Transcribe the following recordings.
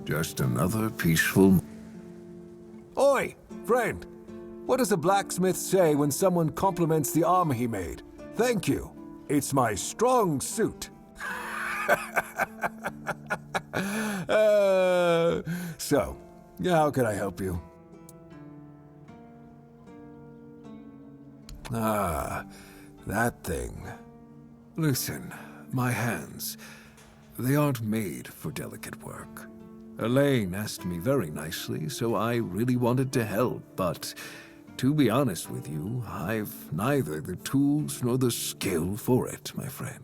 Just another peaceful... Oi, friend! What does a blacksmith say when someone compliments the armor he made? Thank you. It's my strong suit. So, how can I help you? Ah, that thing. Listen, my hands, they aren't made for delicate work. Elaine asked me very nicely, so I really wanted to help, but to be honest with you, I've neither the tools nor the skill for it, my friend.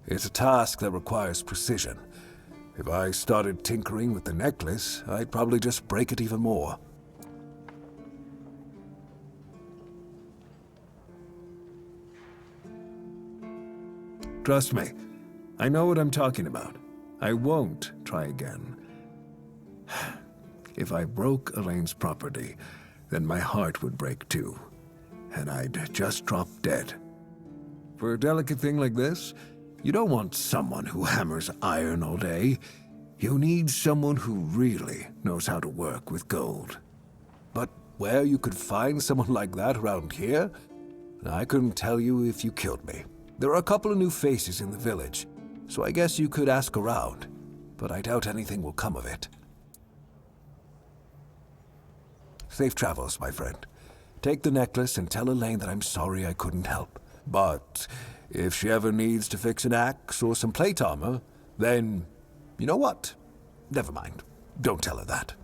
It's a task that requires precision. If I started tinkering with the necklace, I'd probably just break it even more. Trust me, I know what I'm talking about. I won't try again. If I broke Elaine's property, then my heart would break too, and I'd just drop dead. For a delicate thing like this, you don't want someone who hammers iron all day. You need someone who really knows how to work with gold. But where you could find someone like that around here, I couldn't tell you if you killed me. There are a couple of new faces in the village, so I guess you could ask around, but I doubt anything will come of it. Safe travels, my friend. Take the necklace and tell Elaine that I'm sorry I couldn't help. But if she ever needs to fix an axe or some plate armor, then, you know what? Never mind. Don't tell her that.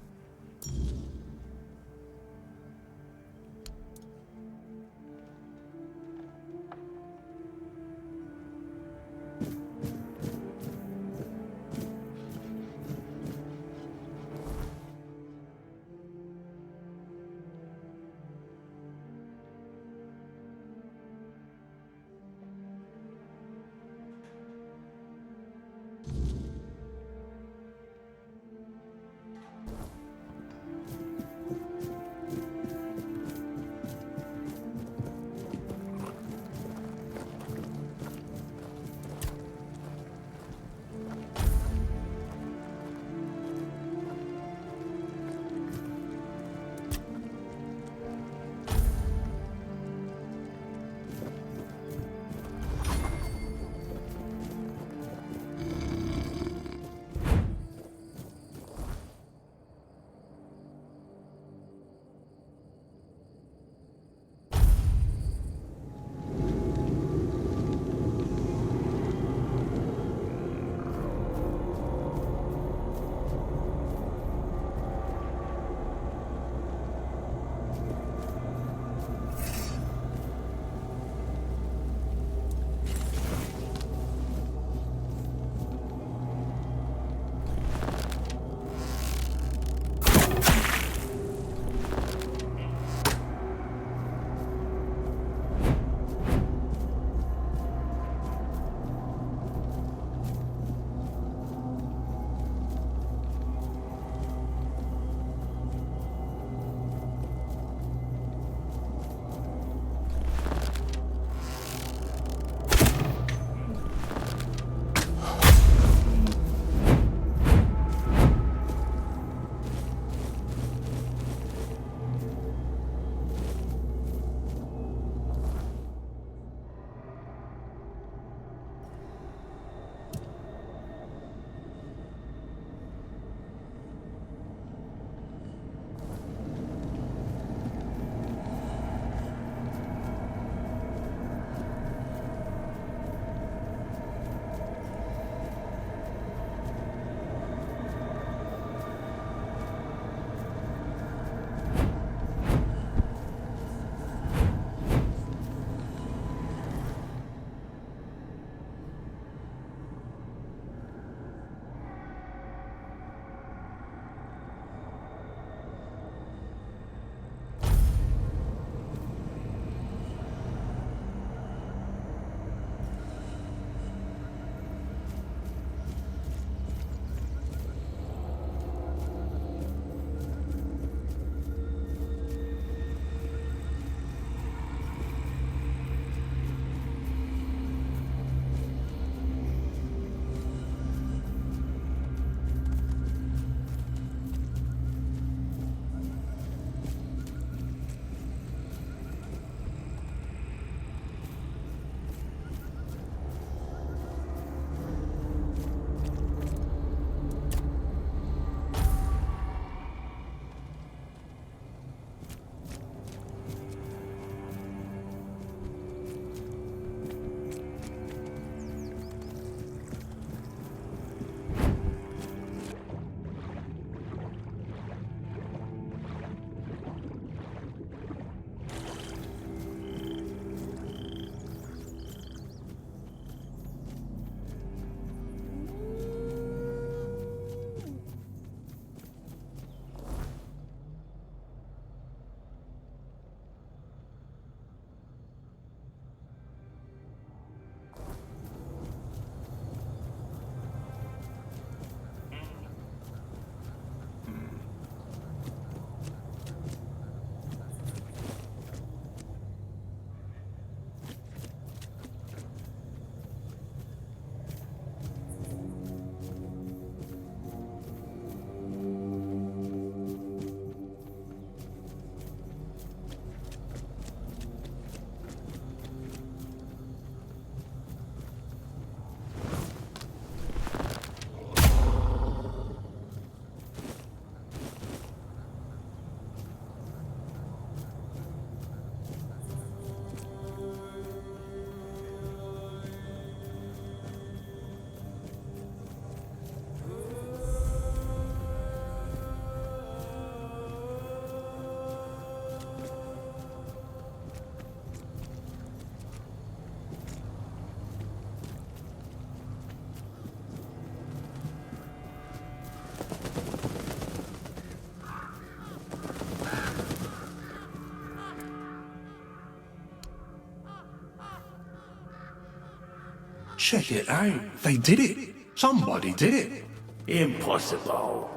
Check it out. They did it. Somebody did it. Impossible.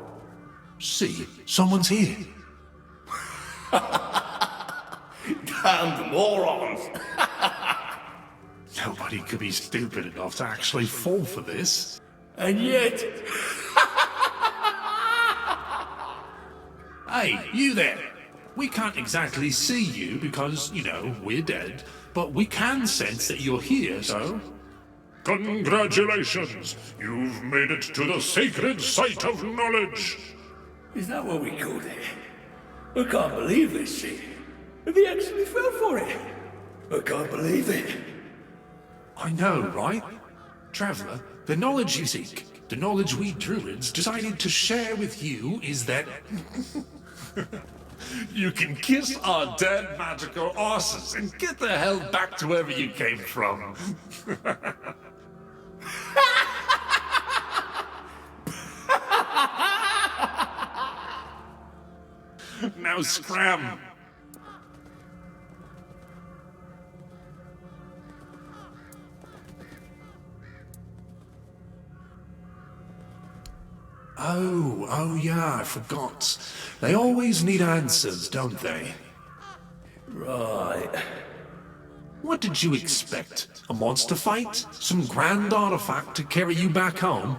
See, someone's here. Damned morons. Nobody could be stupid enough to actually fall for this. And yet... Hey, you there! We can't exactly see you because, you know, we're dead, but we can sense that you're here, so... Congratulations! You've made it to the sacred site of knowledge! Is that what we called it? I can't believe this shit. He actually fell for it. I can't believe it. I know, right? Traveller, the knowledge you seek, the knowledge we druids decided to share with you is that... you can kiss our dead magical asses and get the hell back to wherever you came from. Now scram! Oh yeah, I forgot. They always need answers, don't they? Right. What did you expect? A monster fight? Some grand artifact to carry you back home?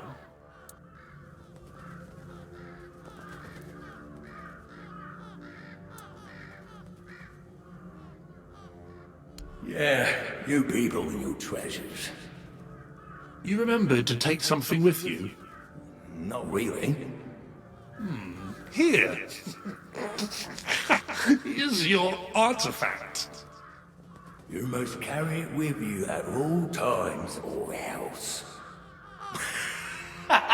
Yeah, you people and your treasures. You remembered to take something with you? Not really. Here. Here's your artifact. You must carry it with you at all times or else. I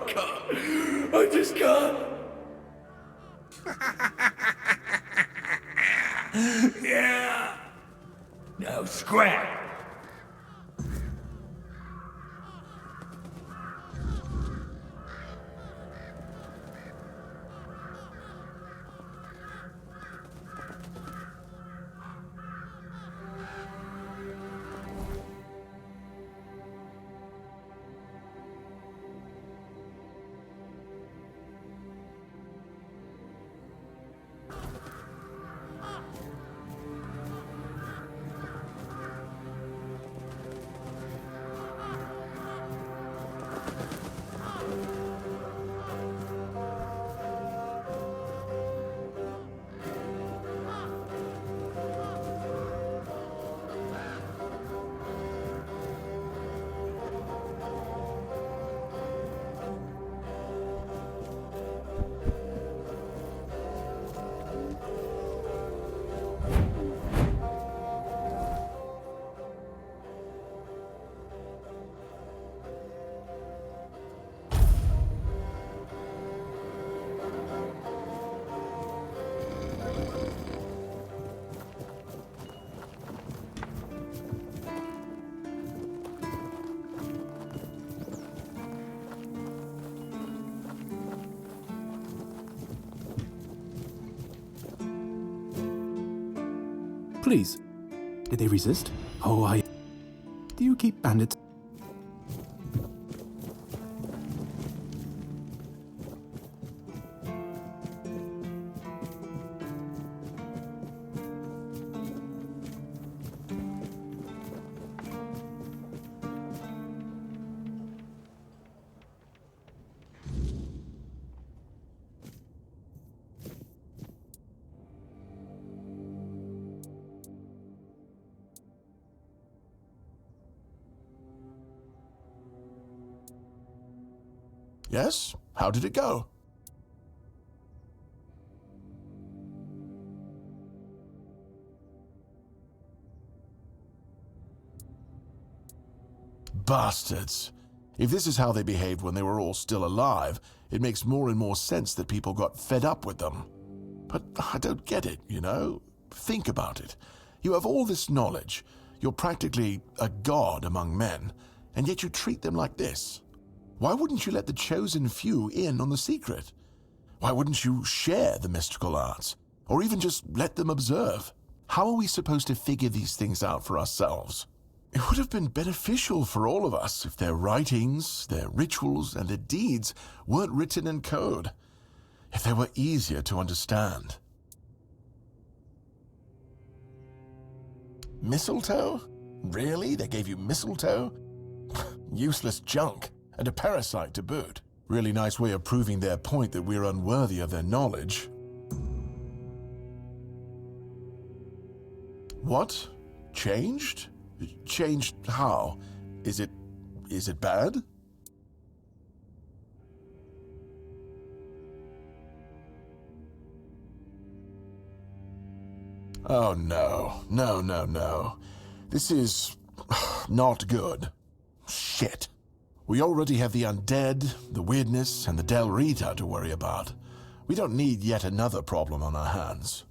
can't. I just can't. Yeah. Now scrap. Please. Did they resist? Oh, Do you keep bandits? Yes? How did it go? Bastards. If this is how they behaved when they were all still alive, it makes more and more sense that people got fed up with them. But I don't get it, you know? Think about it. You have all this knowledge. You're practically a god among men, and yet you treat them like this. Why wouldn't you let the chosen few in on the secret? Why wouldn't you share the mystical arts? Or even just let them observe? How are we supposed to figure these things out for ourselves? It would have been beneficial for all of us if their writings, their rituals, and their deeds weren't written in code. If they were easier to understand. Mistletoe? Really? They gave you mistletoe? Useless junk, and a parasite to boot. Really nice way of proving their point that we're unworthy of their knowledge. What? Changed? Changed how? Is it bad? Oh no, no. This is not good. Shit. We already have the undead, the weirdness, and the Del Rita to worry about. We don't need yet another problem on our hands.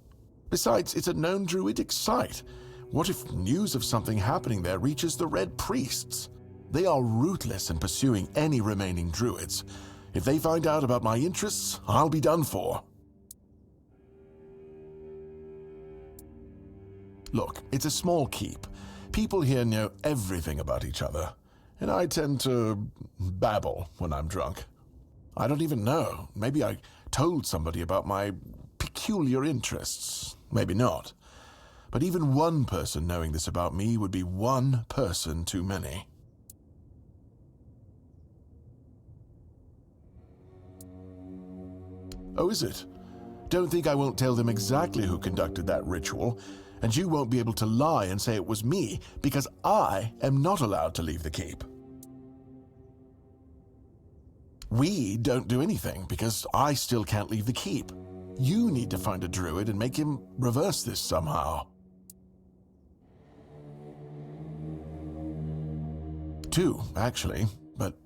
Besides, it's a known druidic site. What if news of something happening there reaches the Red Priests? They are ruthless in pursuing any remaining druids. If they find out about my interests, I'll be done for. Look, it's a small keep. People here know everything about each other, and I tend to babble when I'm drunk. I don't even know. Maybe I told somebody about my peculiar interests. Maybe not. But even one person knowing this about me would be one person too many. Oh, is it? Don't think I won't tell them exactly who conducted that ritual, and you won't be able to lie and say it was me, because I am not allowed to leave the keep. We don't do anything, because I still can't leave the keep. You need to find a druid and make him reverse this somehow. Two, actually, but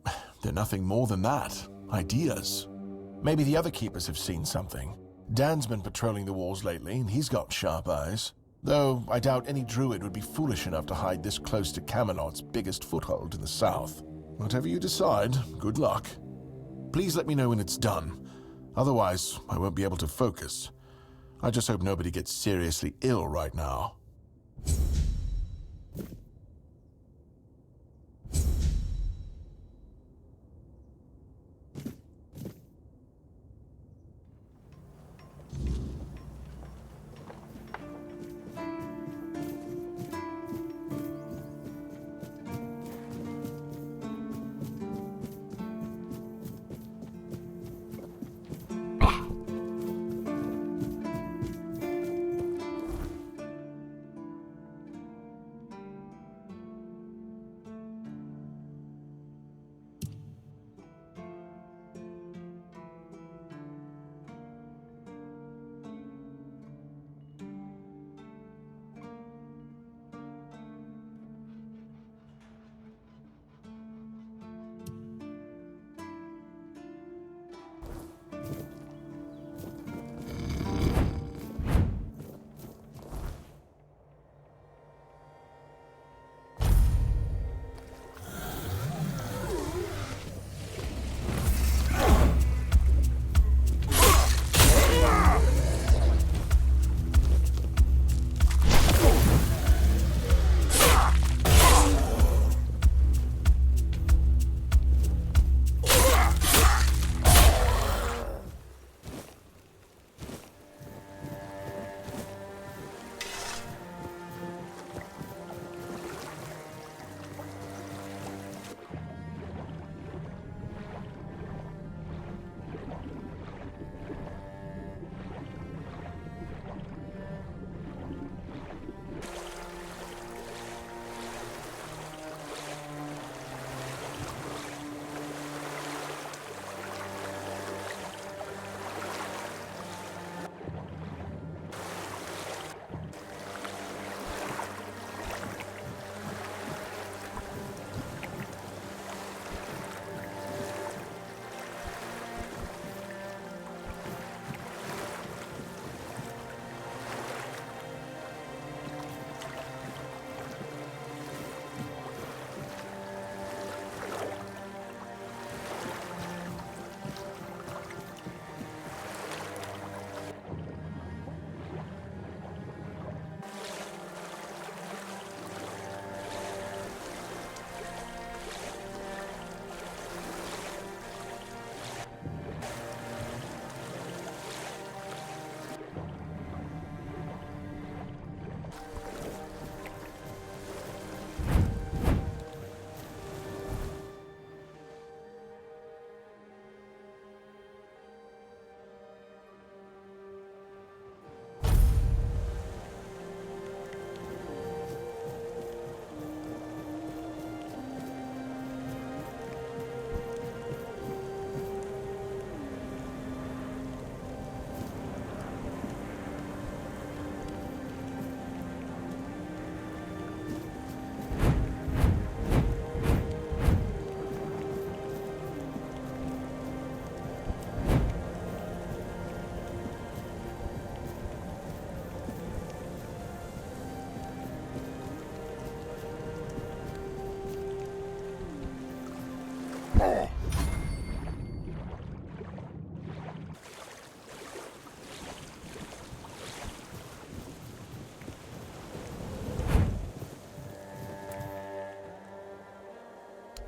they're nothing more than that. Ideas. Maybe the other keepers have seen something. Dan's been patrolling the walls lately, and he's got sharp eyes. Though I doubt any druid would be foolish enough to hide this close to Camelot's biggest foothold in the south. Whatever you decide, good luck. Please let me know when it's done. Otherwise, I won't be able to focus. I just hope nobody gets seriously ill right now.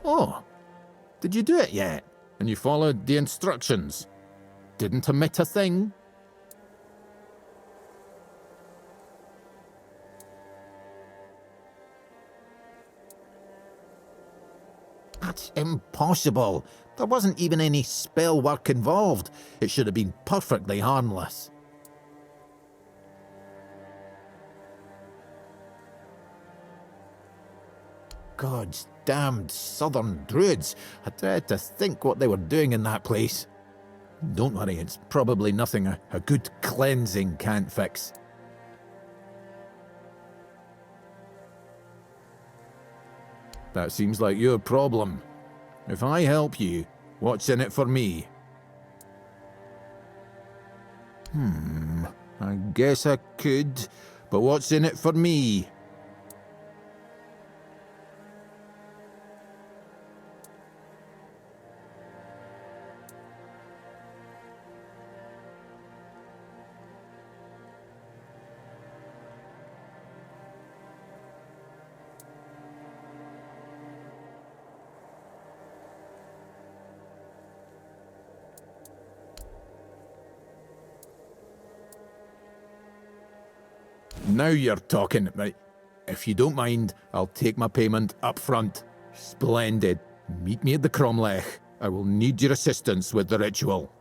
Oh, did you do it yet? And you followed the instructions? Didn't omit a thing? That's impossible. There wasn't even any spell work involved. It should have been perfectly harmless. God's damned southern druids. I dread to think what they were doing in that place. Don't worry, it's probably nothing a good cleansing can't fix. That seems like your problem. If I help you, what's in it for me? I guess I could, but what's in it for me? Now you're talking. Right. If you don't mind, I'll take my payment up front. Splendid. Meet me at the Cromlech. I will need your assistance with the ritual.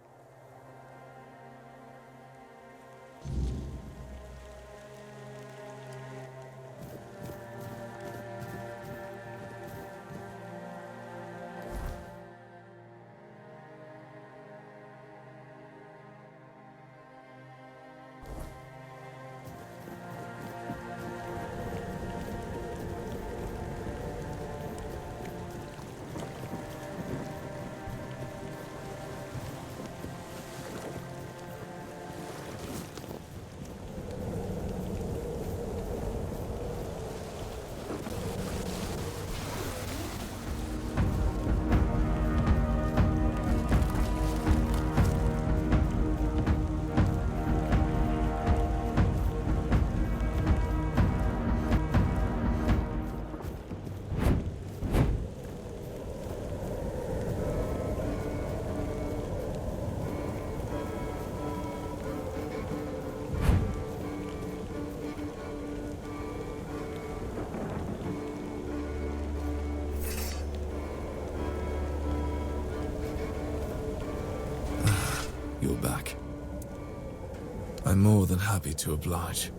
You're back. I'm more than happy to oblige.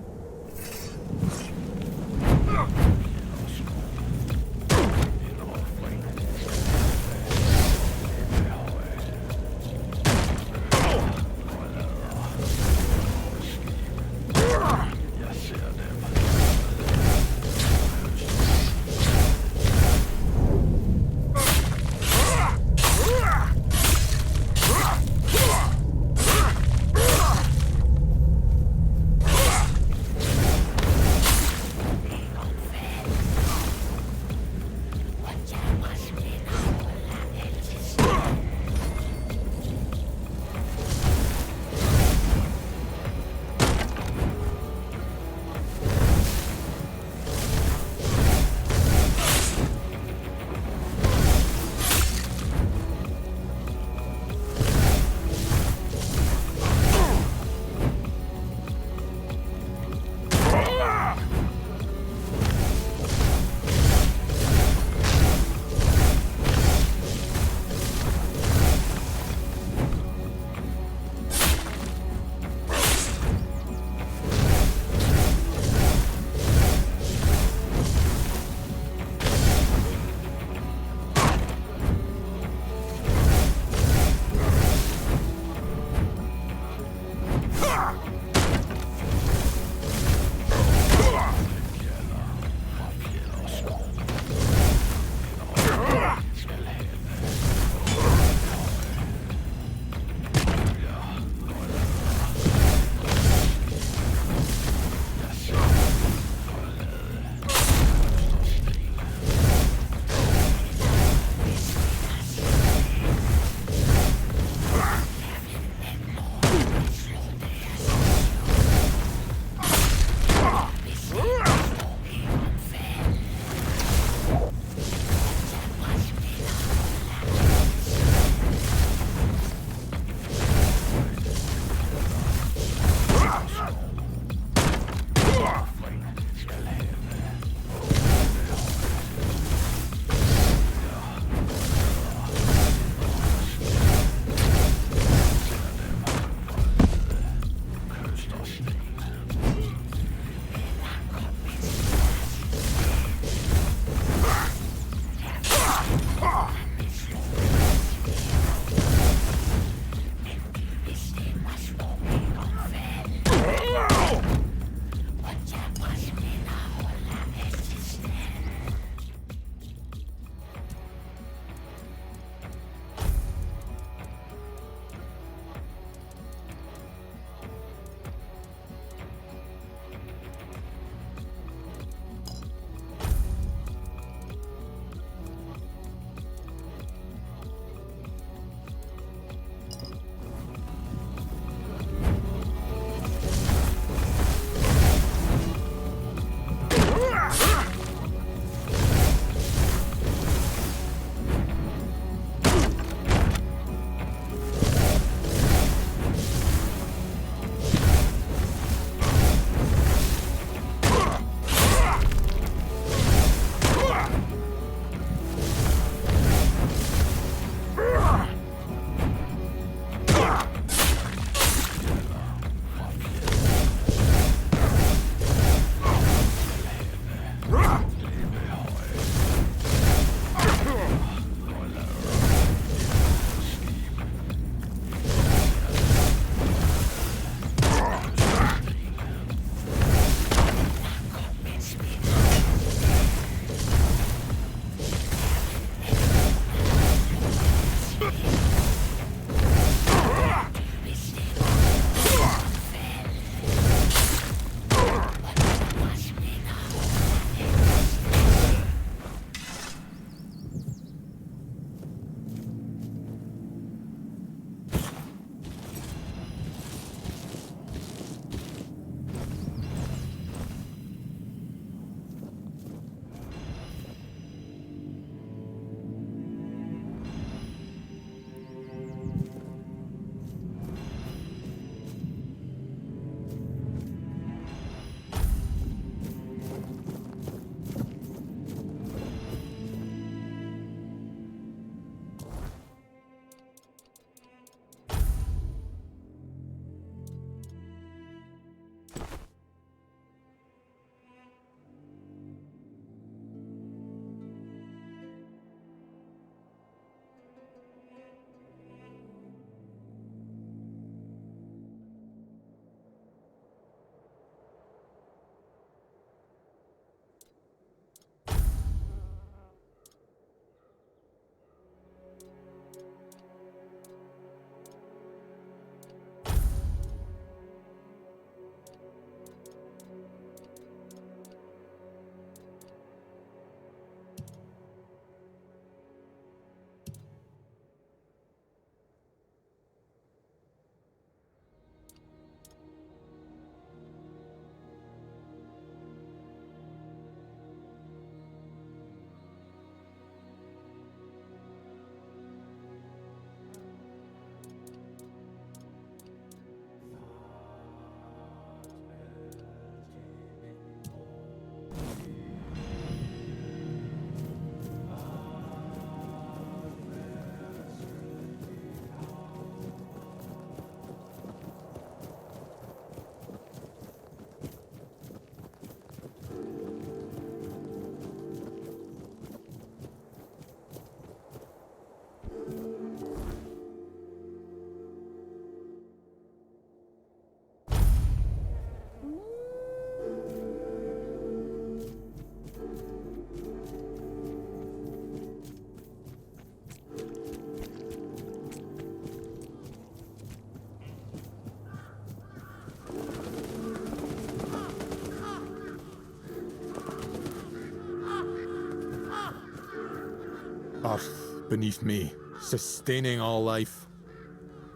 Earth beneath me, sustaining all life.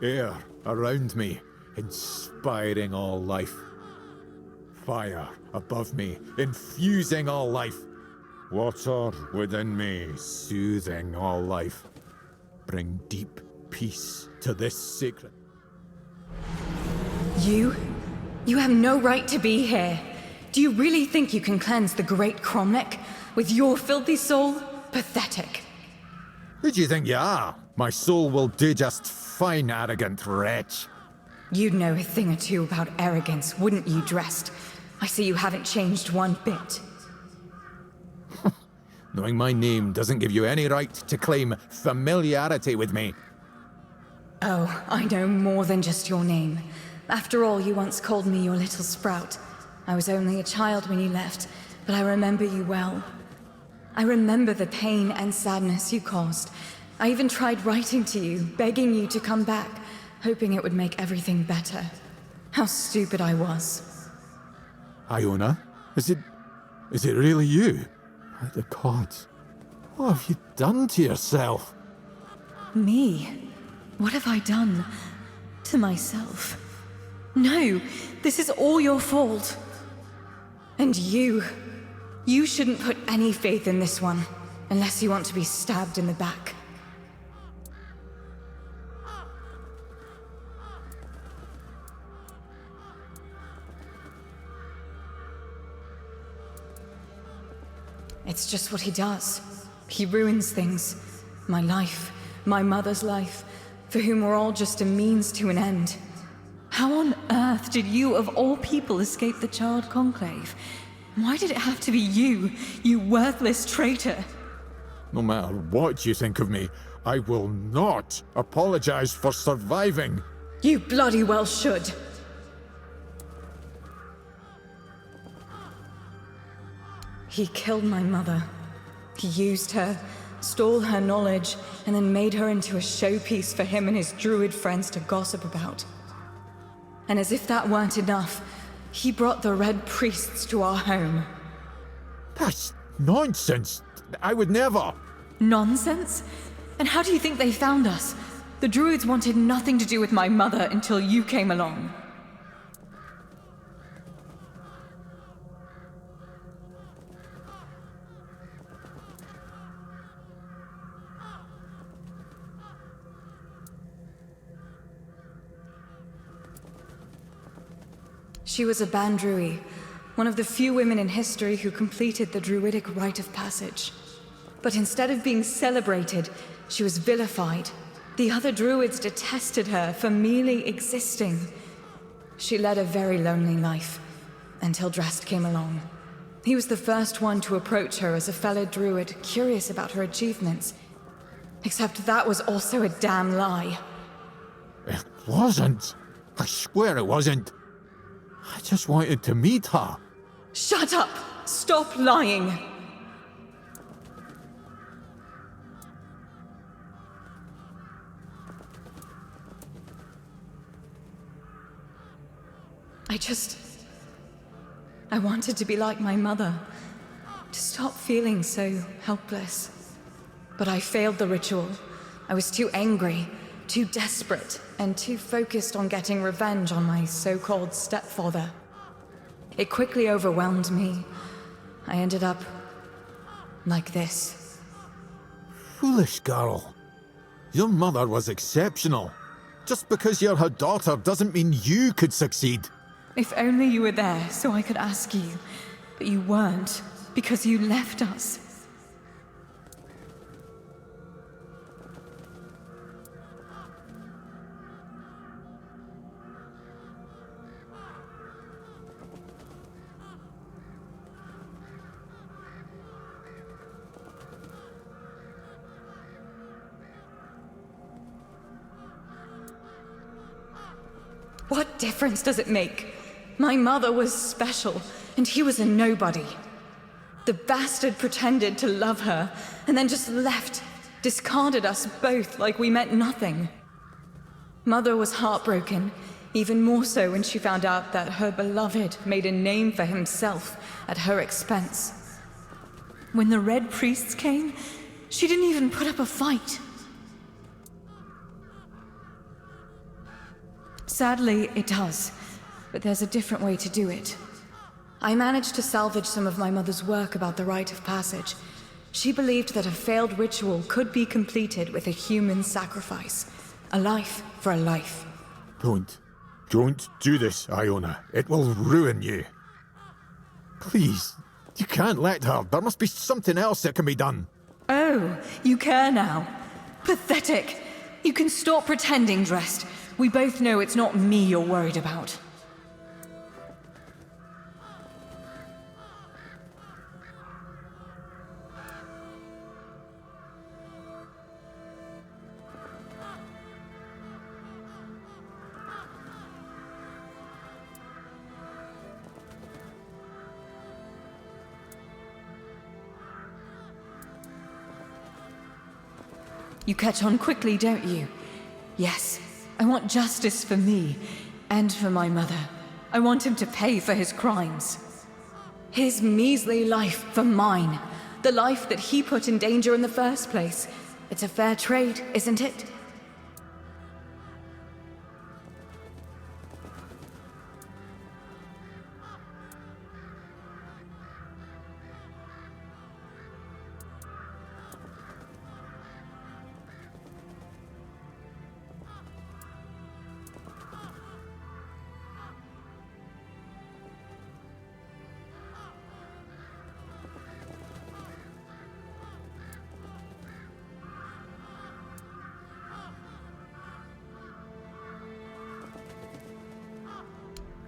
Air around me, inspiring all life. Fire above me, infusing all life. Water within me, soothing all life. Bring deep peace to this sacred... You? You have no right to be here. Do you really think you can cleanse the great Cromlech with your filthy soul? Pathetic. Who do you think you are? My soul will do just fine, arrogant wretch. You'd know a thing or two about arrogance, wouldn't you, Dressed? I see you haven't changed one bit. Knowing my name doesn't give you any right to claim familiarity with me. Oh, I know more than just your name. After all, you once called me your little sprout. I was only a child when you left, but I remember you well. I remember the pain and sadness you caused. I even tried writing to you, begging you to come back, hoping it would make everything better. How stupid I was. Iona? Is it really you? By the gods, what have you done to yourself? Me? What have I done? To myself? No, this is all your fault. And you shouldn't put any faith in this one, unless you want to be stabbed in the back. It's just what he does. He ruins things. My life, my mother's life, for whom we're all just a means to an end. How on earth did you, of all people, escape the Child Conclave? Why did it have to be you, you worthless traitor? No matter what you think of me, I will not apologize for surviving. You bloody well should. He killed my mother. He used her, stole her knowledge, and then made her into a showpiece for him and his druid friends to gossip about. And as if that weren't enough, he brought the Red Priests to our home. That's nonsense. I would never. Nonsense? And how do you think they found us? The druids wanted nothing to do with my mother until you came along. She was a Bandrui, one of the few women in history who completed the druidic rite of passage. But instead of being celebrated, she was vilified. The other druids detested her for merely existing. She led a very lonely life, until Drast came along. He was the first one to approach her as a fellow druid, curious about her achievements. Except that was also a damn lie. It wasn't. I swear it wasn't. I just wanted to meet her. Shut up! Stop lying! I wanted to be like my mother, to stop feeling so helpless. But I failed the ritual. I was too angry, too desperate, and too focused on getting revenge on my so-called stepfather. It quickly overwhelmed me. I ended up like this. Foolish girl. Your mother was exceptional. Just because you're her daughter doesn't mean you could succeed. If only you were there so I could ask you. But you weren't, because you left us. What difference does it make? My mother was special, and he was a nobody. The bastard pretended to love her, and then just left, discarded us both like we meant nothing. Mother was heartbroken, even more so when she found out that her beloved made a name for himself at her expense. When the Red Priests came, she didn't even put up a fight. Sadly, it does, but there's a different way to do it. I managed to salvage some of my mother's work about the rite of passage. She believed that a failed ritual could be completed with a human sacrifice. A life for a life. Don't do this, Iona. It will ruin you. Please, you can't let her. There must be something else that can be done. Oh, you care now. Pathetic. You can stop pretending, Drast. We both know it's not me you're worried about. You catch on quickly, don't you? Yes. I want justice for me, and for my mother. I want him to pay for his crimes. His measly life for mine. The life that he put in danger in the first place. It's a fair trade, isn't it?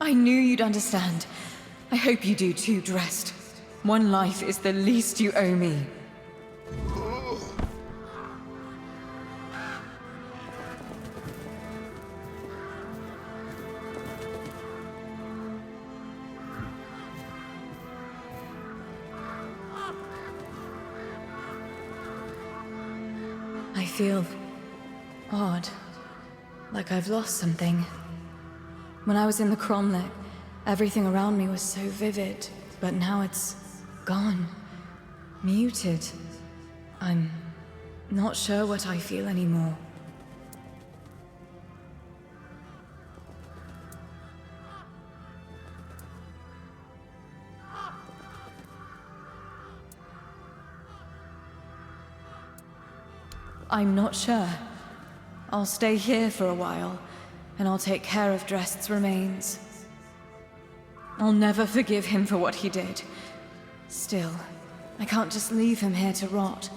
I knew you'd understand. I hope you do too, Drast. One life is the least you owe me. feel odd, like I've lost something. When I was in the Cromlech, everything around me was so vivid, but now it's gone, muted. I'm not sure what I feel anymore. I'm not sure. I'll stay here for a while, and I'll take care of Drest's remains. I'll never forgive him for what he did. Still, I can't just leave him here to rot.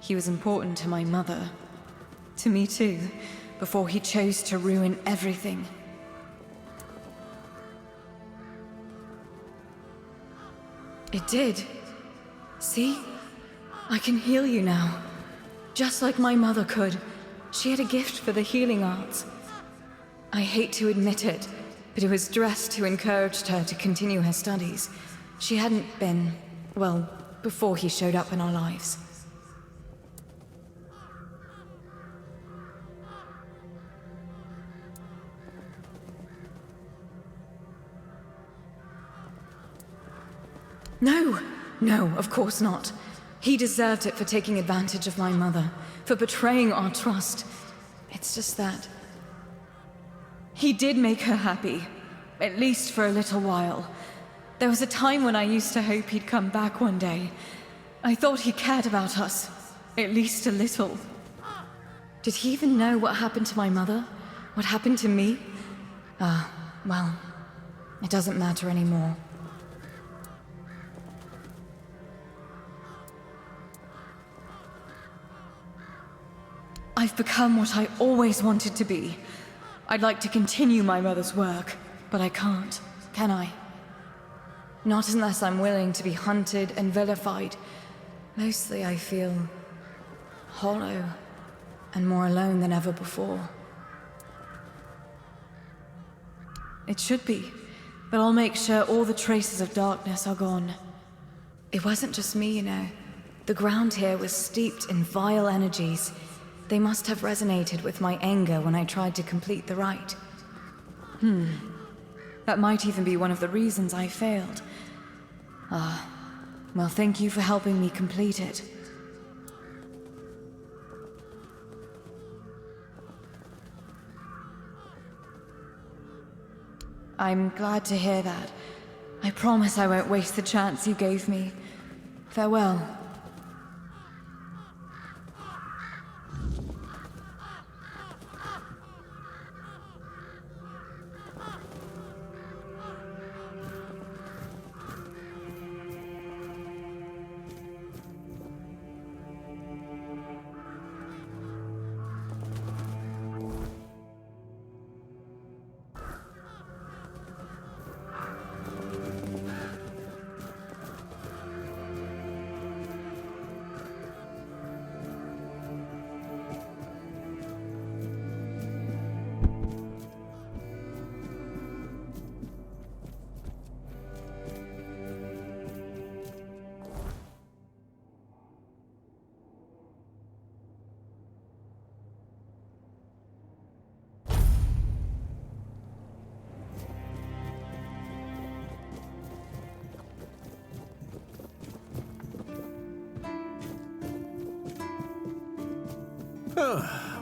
He was important to my mother. To me too, before he chose to ruin everything. It did. See? I can heal you now. Just like my mother could. She had a gift for the healing arts. I hate to admit it, but it was Drest who encouraged her to continue her studies. She hadn't been, well, before he showed up in our lives. No, of course not. He deserved it for taking advantage of my mother, for betraying our trust. It's just that he did make her happy, at least for a little while. There was a time when I used to hope he'd come back one day. I thought he cared about us, at least a little. Did he even know what happened to my mother? What happened to me? Well, it doesn't matter anymore. I've become what I always wanted to be. I'd like to continue my mother's work, but I can't, can I? Not unless I'm willing to be hunted and vilified. Mostly I feel hollow and more alone than ever before. It should be, but I'll make sure all the traces of darkness are gone. It wasn't just me, you know. The ground here was steeped in vile energies. They must have resonated with my anger when I tried to complete the rite. That might even be one of the reasons I failed. Well, thank you for helping me complete it. I'm glad to hear that. I promise I won't waste the chance you gave me. Farewell.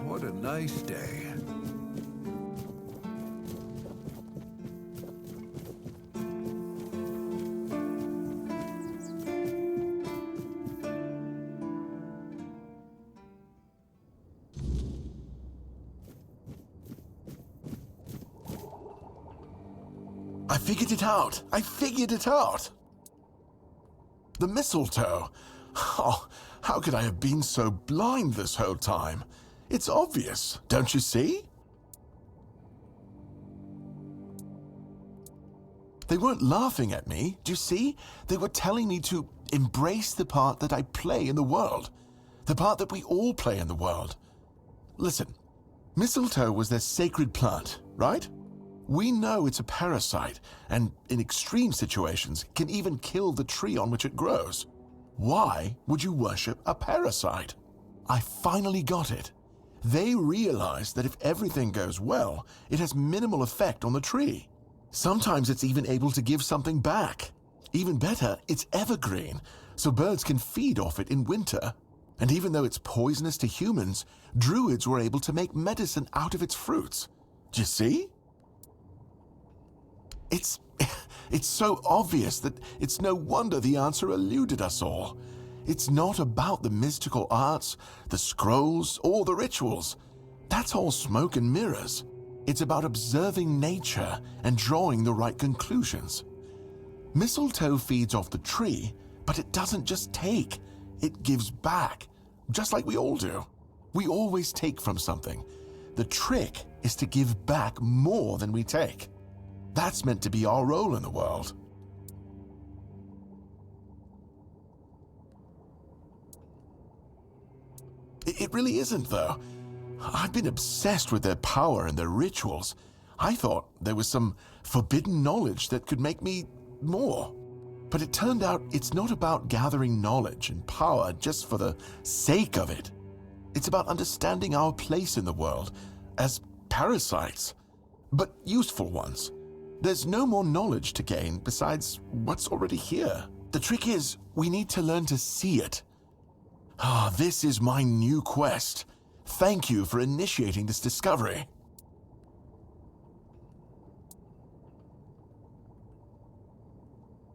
What a nice day. I figured it out! I figured it out! The mistletoe! Oh, how could I have been so blind this whole time? It's obvious, don't you see? They weren't laughing at me, do you see? They were telling me to embrace the part that I play in the world. The part that we all play in the world. Listen, mistletoe was their sacred plant, right? We know it's a parasite, and in extreme situations, can even kill the tree on which it grows. Why would you worship a parasite? I finally got it. They realized that if everything goes well, it has minimal effect on the tree. Sometimes it's even able to give something back. Even better, it's evergreen, so birds can feed off it in winter. And even though it's poisonous to humans, druids were able to make medicine out of its fruits. Do you see? It's so obvious that it's no wonder the answer eluded us all. It's not about the mystical arts, the scrolls, or the rituals. That's all smoke and mirrors. It's about observing nature and drawing the right conclusions. Mistletoe feeds off the tree, but it doesn't just take. It gives back, just like we all do. We always take from something. The trick is to give back more than we take. That's meant to be our role in the world. It really isn't, though. I've been obsessed with their power and their rituals. I thought there was some forbidden knowledge that could make me more. But it turned out it's not about gathering knowledge and power just for the sake of it. It's about understanding our place in the world as parasites, but useful ones. There's no more knowledge to gain besides what's already here. The trick is, we need to learn to see it. This is my new quest. Thank you for initiating this discovery.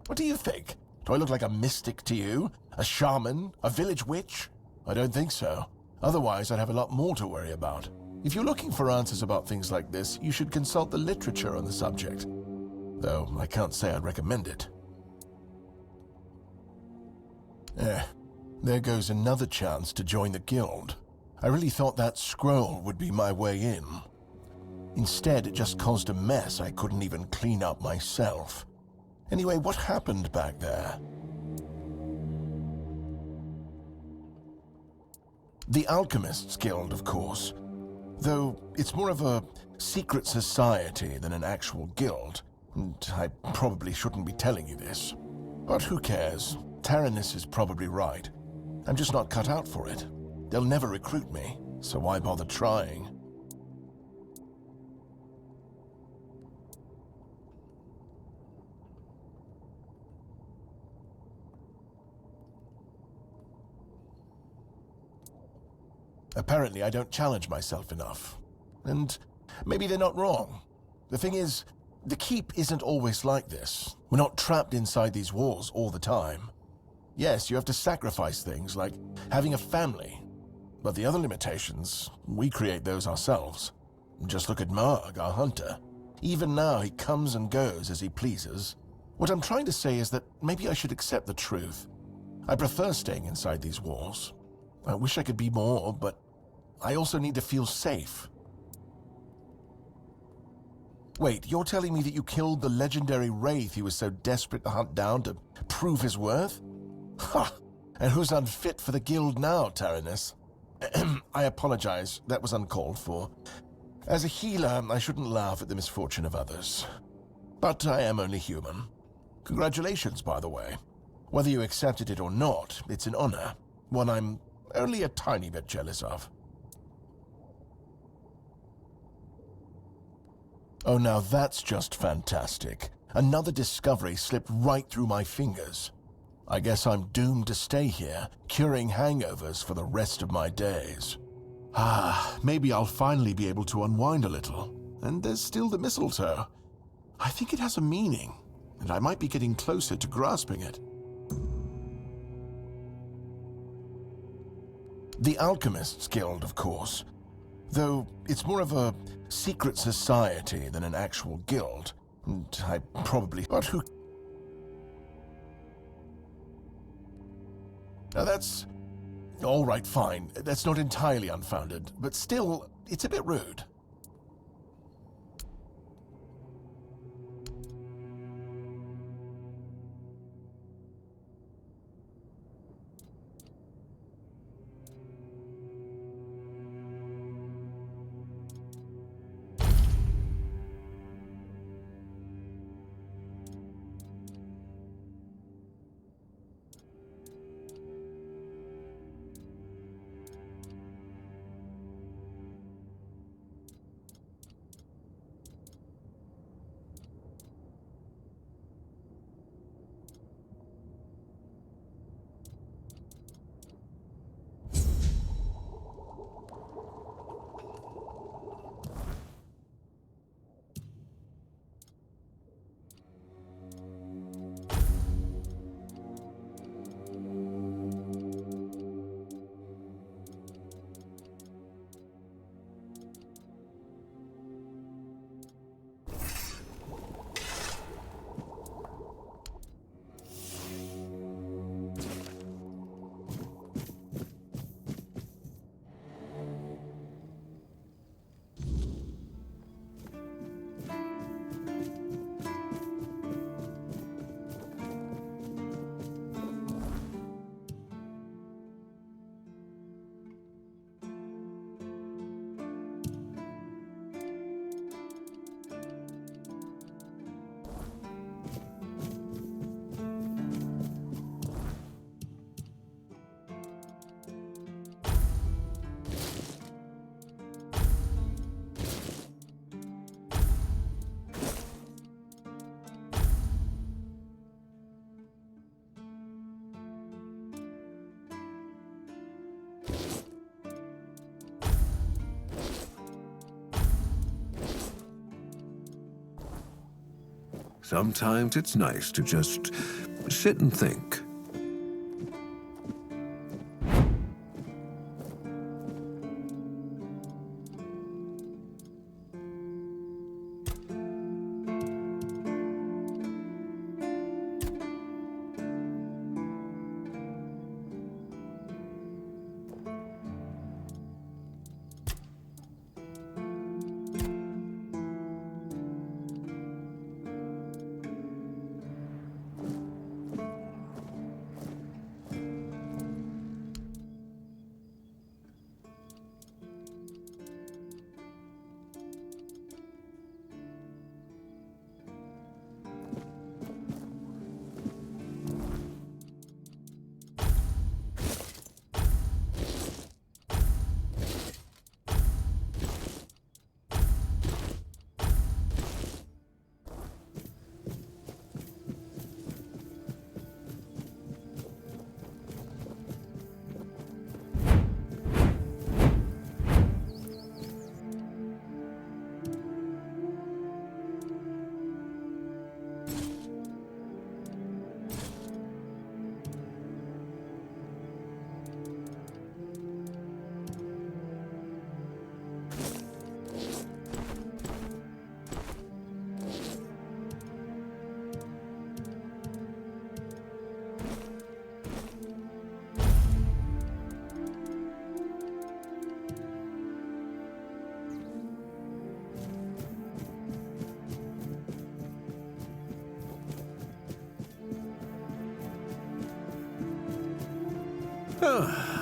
What do you think? Do I look like a mystic to you? A shaman? A village witch? I don't think so. Otherwise, I'd have a lot more to worry about. If you're looking for answers about things like this, you should consult the literature on the subject. Though, I can't say I'd recommend it. There goes another chance to join the guild. I really thought that scroll would be my way in. Instead, it just caused a mess I couldn't even clean up myself. Anyway, what happened back there? The Alchemists Guild, of course. Though it's more of a secret society than an actual guild. And I probably shouldn't be telling you this. But who cares? Taranis is probably right. I'm just not cut out for it. They'll never recruit me, so why bother trying? Apparently, I don't challenge myself enough. And maybe they're not wrong. The thing is, the keep isn't always like this. We're not trapped inside these walls all the time. Yes, you have to sacrifice things like having a family. But the other limitations, we create those ourselves. Just look at Marg, our hunter. Even now, he comes and goes as he pleases. What I'm trying to say is that maybe I should accept the truth. I prefer staying inside these walls. I wish I could be more, but I also need to feel safe. Wait, you're telling me that you killed the legendary wraith he was so desperate to hunt down to prove his worth? Ha! And who's unfit for the guild now, Taranis? I apologize, that was uncalled for. As a healer, I shouldn't laugh at the misfortune of others. But I am only human. Congratulations, by the way. Whether you accepted it or not, it's an honor. One I'm only a tiny bit jealous of. Oh, now that's just fantastic. Another discovery slipped right through my fingers. I guess I'm doomed to stay here, curing hangovers for the rest of my days. Maybe I'll finally be able to unwind a little. And there's still the mistletoe. I think it has a meaning, and I might be getting closer to grasping it. The Alchemists Guild, of course. Though it's more of a secret society than an actual guild. And I probably... But who... Now that's... All right, fine. That's not entirely unfounded, but still, it's a bit rude. Sometimes it's nice to just sit and think.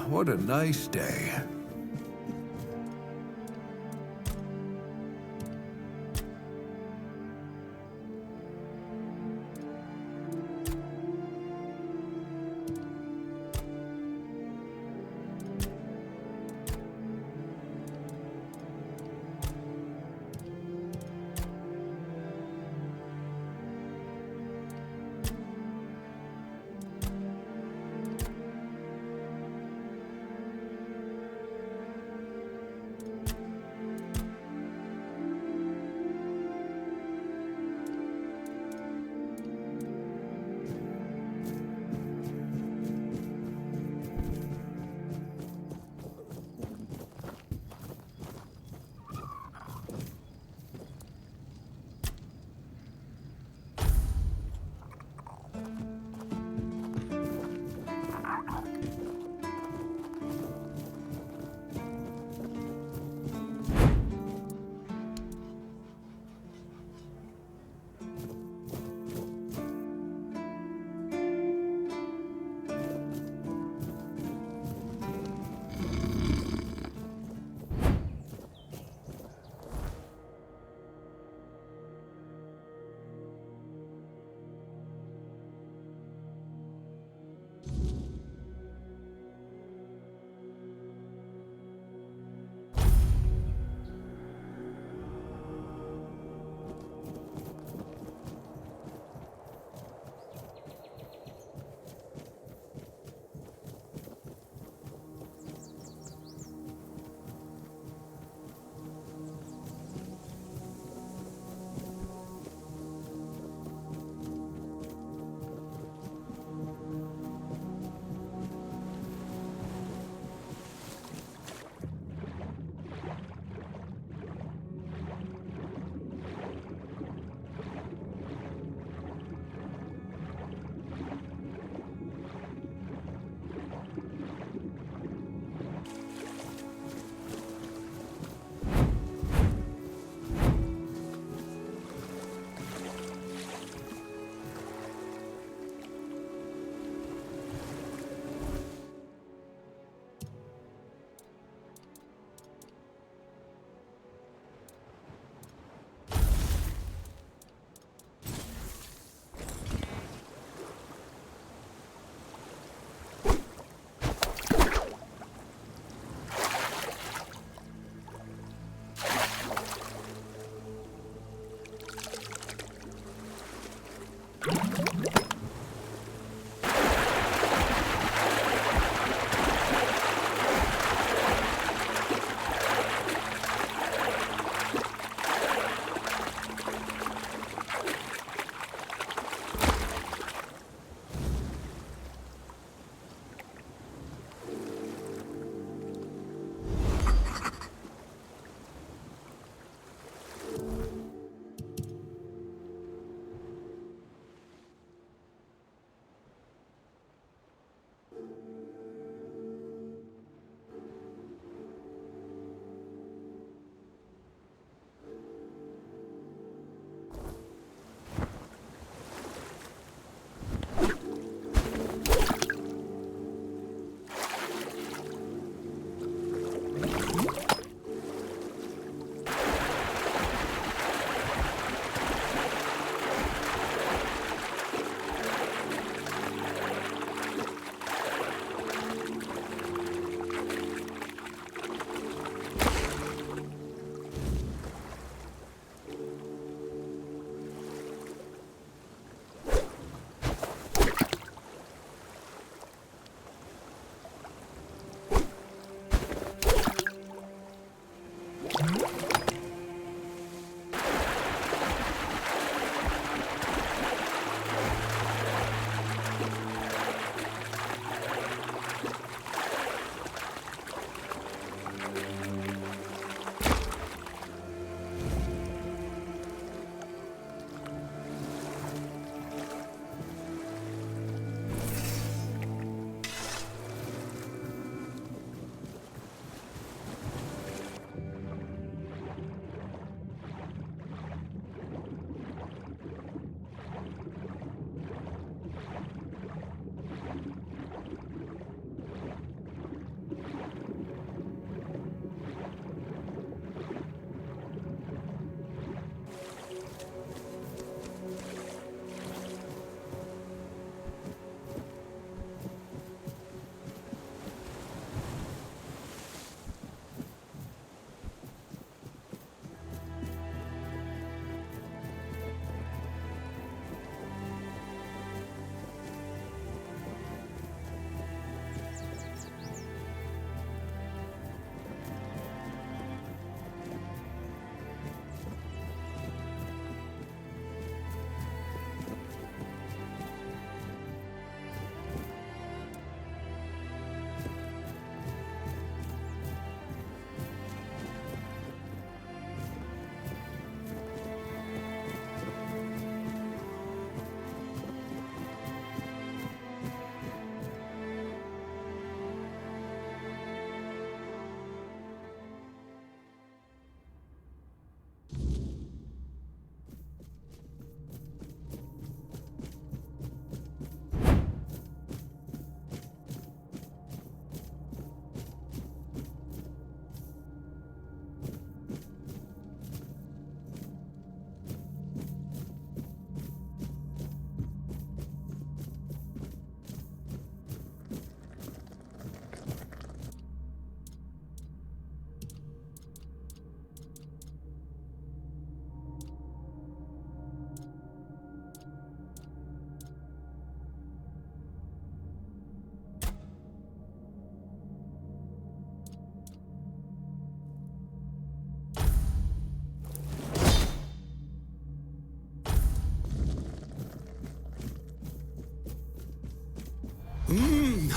What a nice day.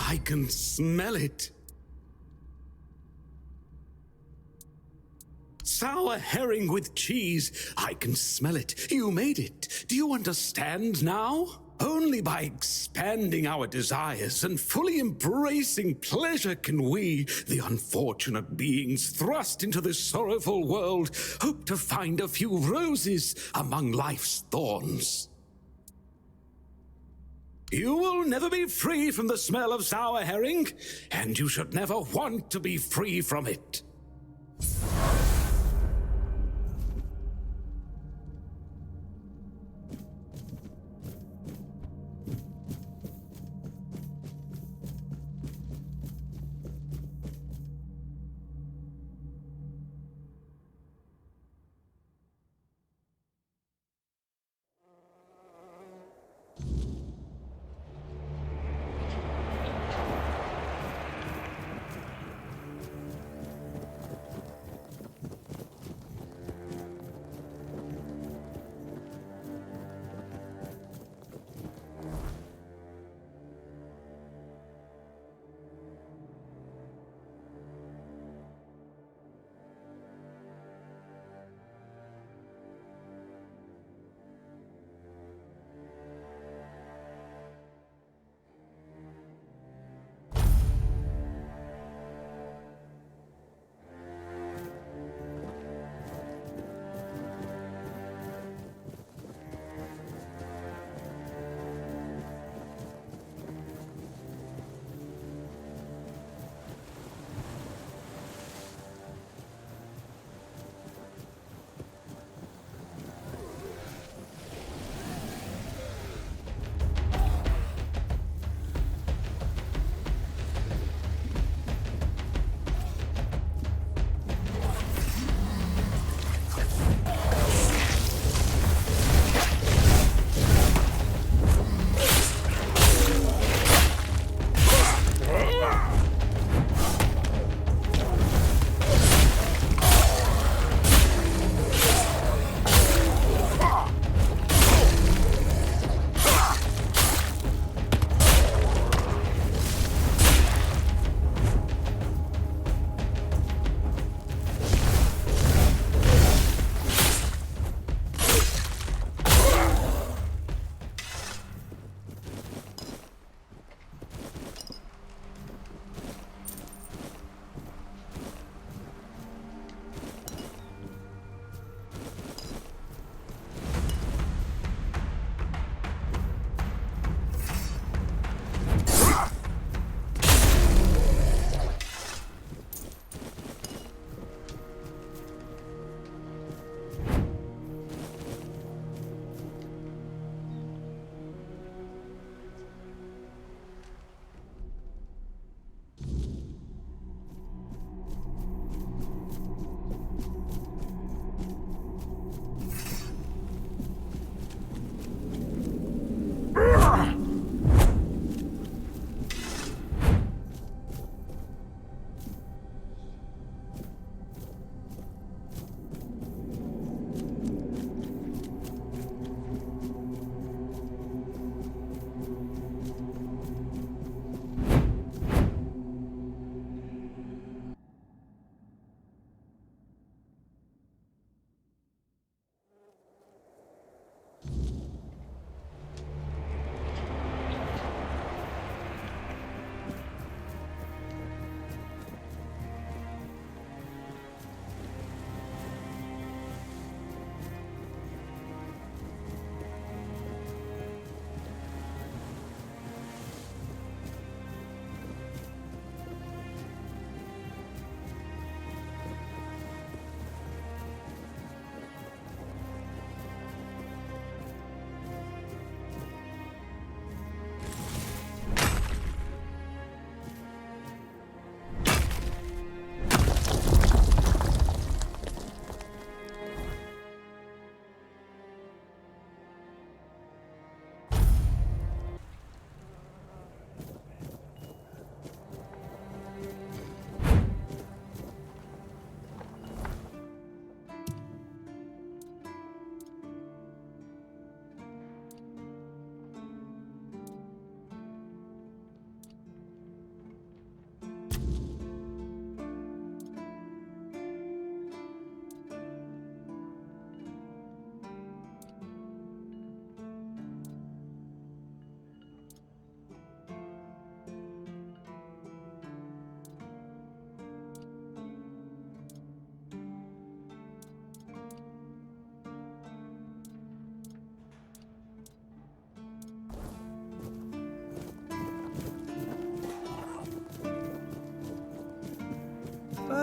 I can smell it. Sour herring with cheese. I can smell it. You made it. Do you understand now? Only by expanding our desires and fully embracing pleasure can we, the unfortunate beings thrust into this sorrowful world, hope to find a few roses among life's thorns. You will never be free from the smell of sour herring, and you should never want to be free from it.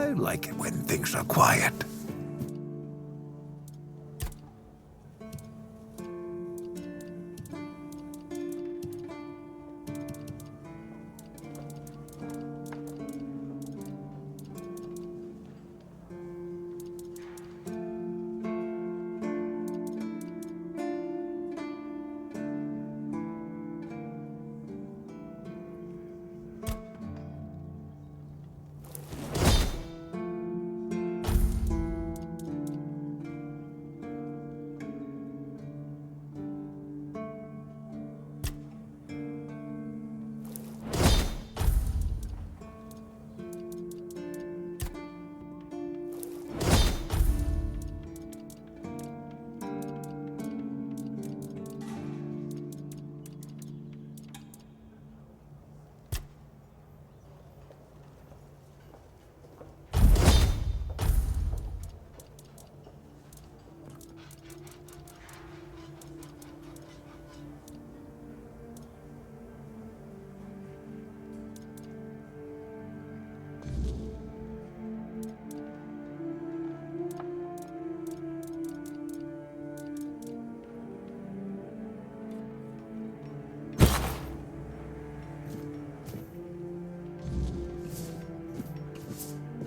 I like it when things are quiet.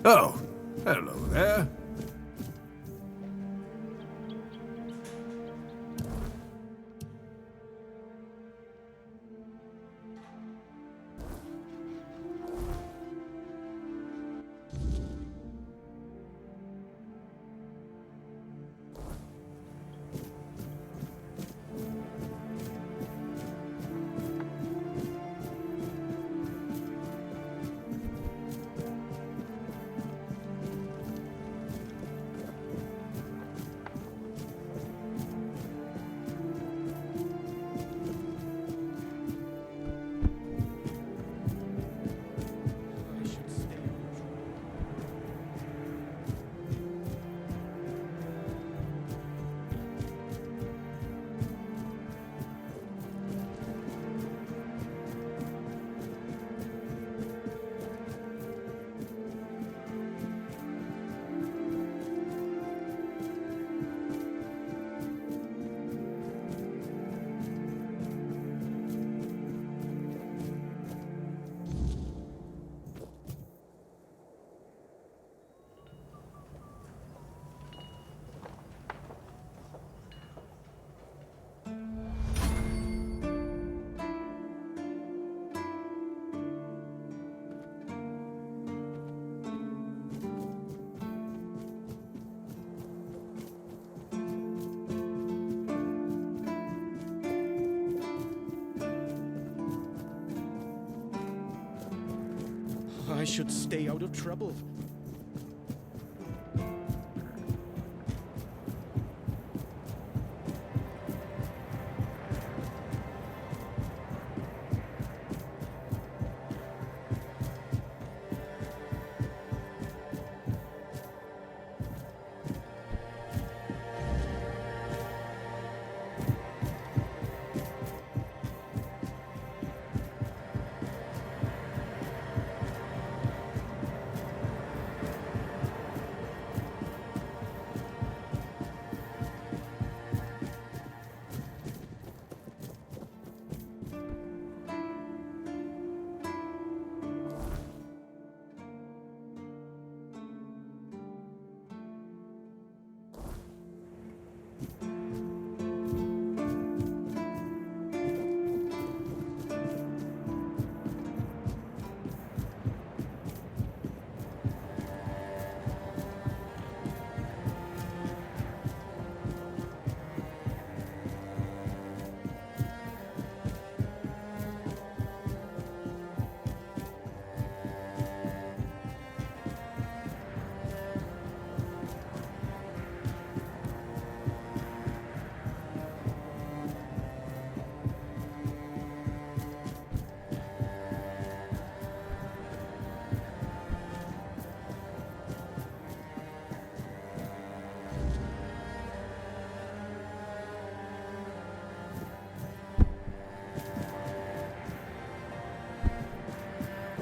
Oh, hello there. I should stay out of trouble.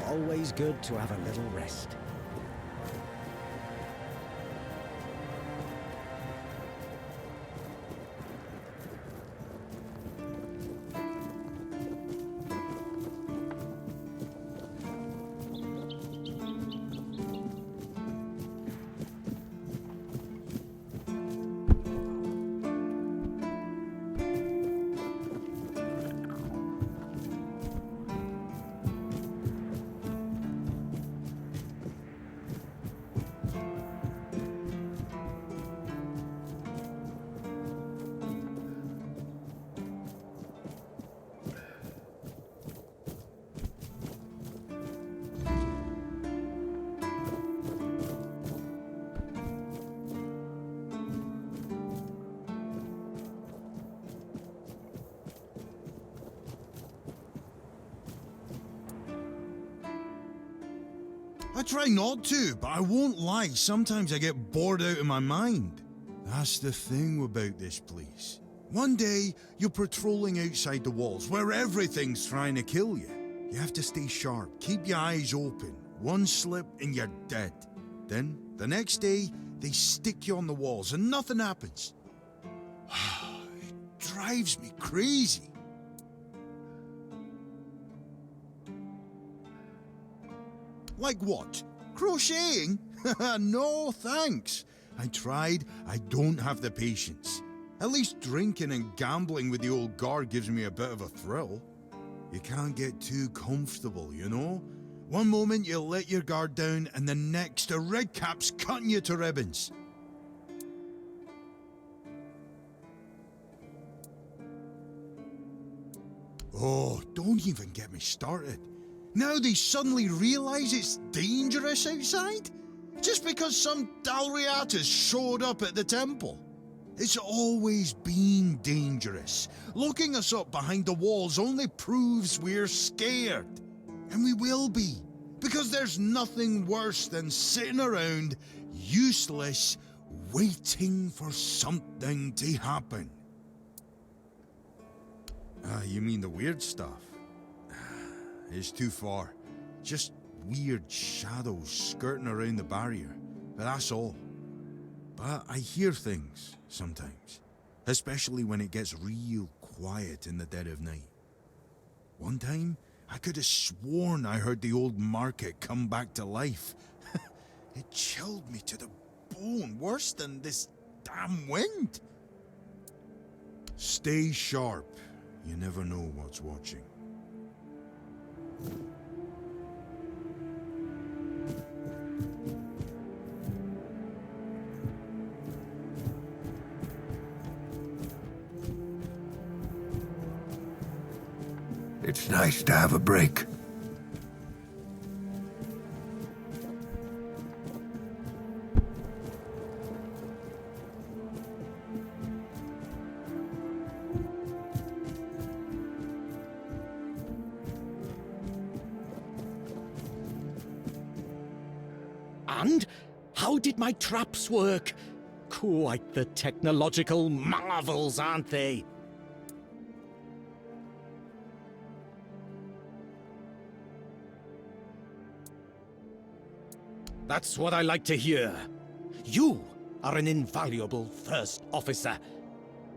Always good to have a little rest. I try not to, but I won't lie, sometimes I get bored out of my mind. That's the thing about this place. One day, you're patrolling outside the walls, where everything's trying to kill you. You have to stay sharp, keep your eyes open. One slip and you're dead. Then, the next day, they stick you on the walls and nothing happens. It drives me crazy. Like what? Crocheting? No, thanks. I tried, I don't have the patience. At least drinking and gambling with the old guard gives me a bit of a thrill. You can't get too comfortable, you know? One moment you let your guard down, and the next a red cap's cutting you to ribbons. Oh, don't even get me started. Now they suddenly realize it's dangerous outside? Just because some Dalriatas showed up at the temple. It's always been dangerous. Locking us up behind the walls only proves we're scared. And we will be. Because there's nothing worse than sitting around, useless, waiting for something to happen. You mean the weird stuff? It's too far. Just weird shadows skirting around the barrier. But that's all. But I hear things sometimes. Especially when it gets real quiet in the dead of night. One time, I could have sworn I heard the old market come back to life. It chilled me to the bone, worse than this damn wind. Stay sharp. You never know what's watching. It's nice to have a break. And how did my traps work? Quite the technological marvels, aren't they? That's what I like to hear. You are an invaluable first officer.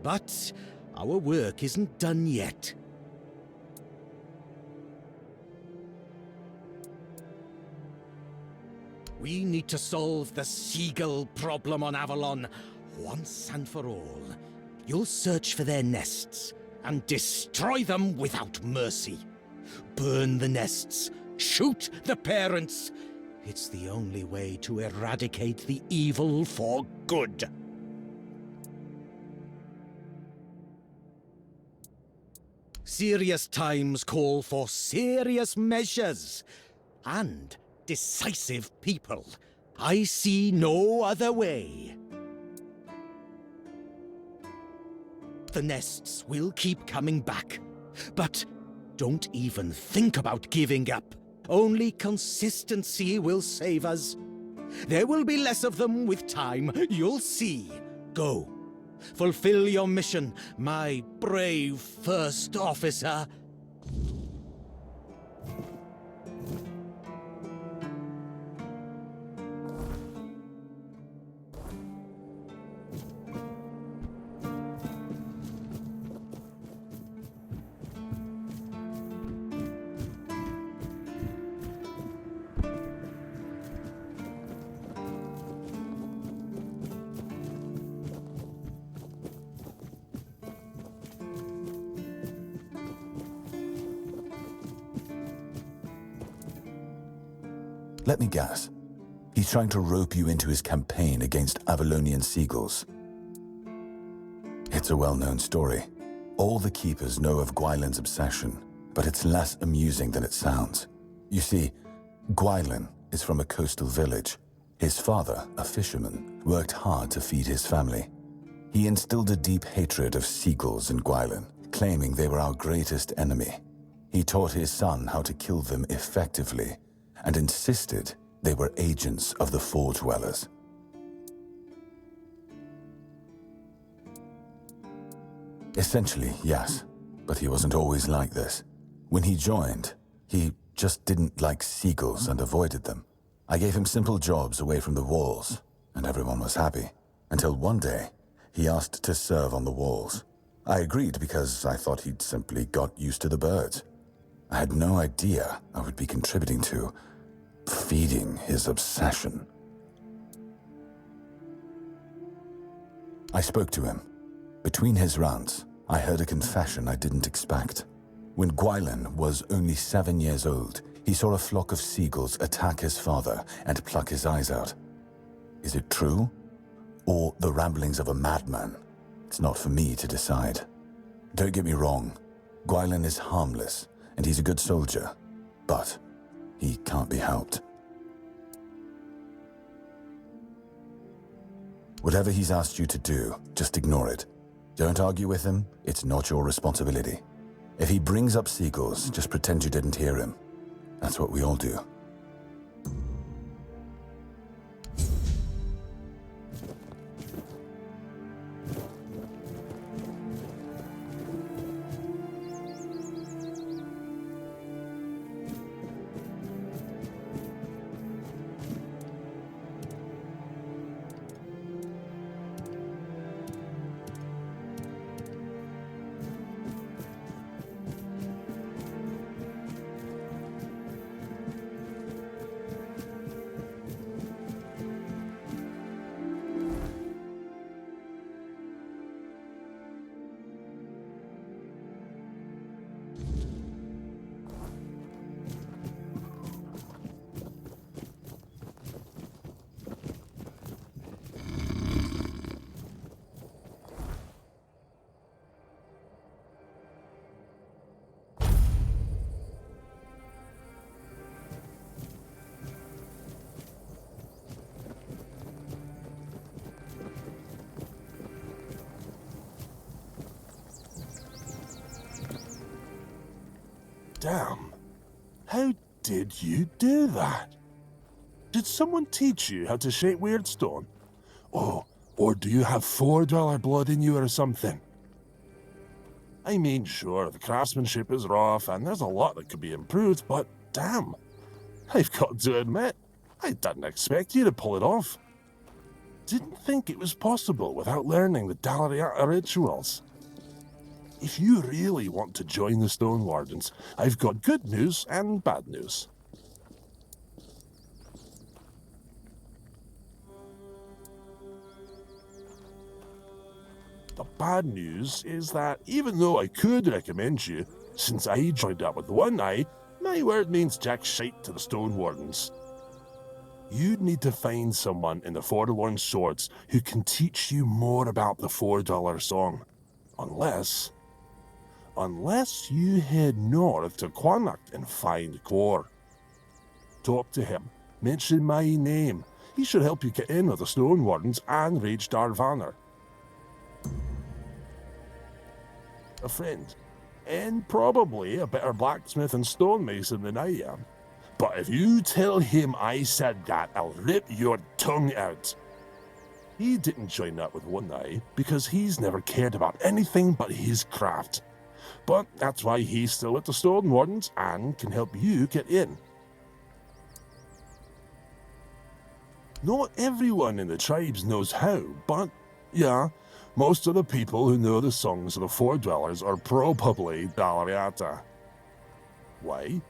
But our work isn't done yet. We need to solve the seagull problem on Avalon once and for all. You'll search for their nests and destroy them without mercy. Burn the nests, shoot the parents. It's the only way to eradicate the evil for good. Serious times call for serious measures. And decisive people. I see no other way. The nests will keep coming back. But don't even think about giving up. Only consistency will save us. There will be less of them with time, you'll see. Go. Fulfill your mission, my brave first officer. Let me guess. He's trying to rope you into his campaign against Avalonian seagulls. It's a well-known story. All the Keepers know of Gwylin's obsession, but it's less amusing than it sounds. You see, Gwylin is from a coastal village. His father, a fisherman, worked hard to feed his family. He instilled a deep hatred of seagulls in Gwylin, claiming they were our greatest enemy. He taught his son how to kill them effectively, and insisted They were agents of the Four Dwellers. Essentially, yes, but he wasn't always like this. When he joined, he just didn't like seagulls and avoided them. I gave him simple jobs away from the walls, and everyone was happy. Until one day, he asked to serve on the walls. I agreed because I thought he'd simply got used to the birds. I had no idea I would be contributing to feeding his obsession. I spoke to him. Between his rants, I heard a confession I didn't expect. When Gwylin was only 7 years old, he saw a flock of seagulls attack his father and pluck his eyes out. Is it true? Or the ramblings of a madman? It's not for me to decide. Don't get me wrong, Gwylin is harmless, and he's a good soldier, but he can't be helped. Whatever he's asked you to do, just ignore it. Don't argue with him, it's not your responsibility. If he brings up seagulls, just pretend you didn't hear him. That's what we all do. Damn. How did you do that? Did someone teach you how to shape weird stone? Oh, or do you have $4 blood in you or something? I mean, sure, the craftsmanship is rough and there's a lot that could be improved, but damn. I've got to admit, I didn't expect you to pull it off. Didn't think it was possible without learning the Dalariata rituals. If you really want to join the Stone Wardens, I've got good news and bad news. The bad news is that even though I could recommend you, since I joined up with one eye, my word means jack shite to the Stone Wardens. You'd need to find someone in the Forlorn Swords who can teach you more about the $4 song. Unless you head north to Quanacht and find Kor. Talk to him. Mention my name. He should help you get in with the Stone Wardens and Rage Darvanner. A friend. And probably a better blacksmith and stonemason than I am. But if you tell him I said that, I'll rip your tongue out. He didn't join up with one eye because he's never cared about anything but his craft. But that's why he's still at the Stone Wardens and can help you get in. Not everyone in the tribes knows how, but yeah, most of the people who know the songs of the Four Dwellers are probably Dalariata. Why?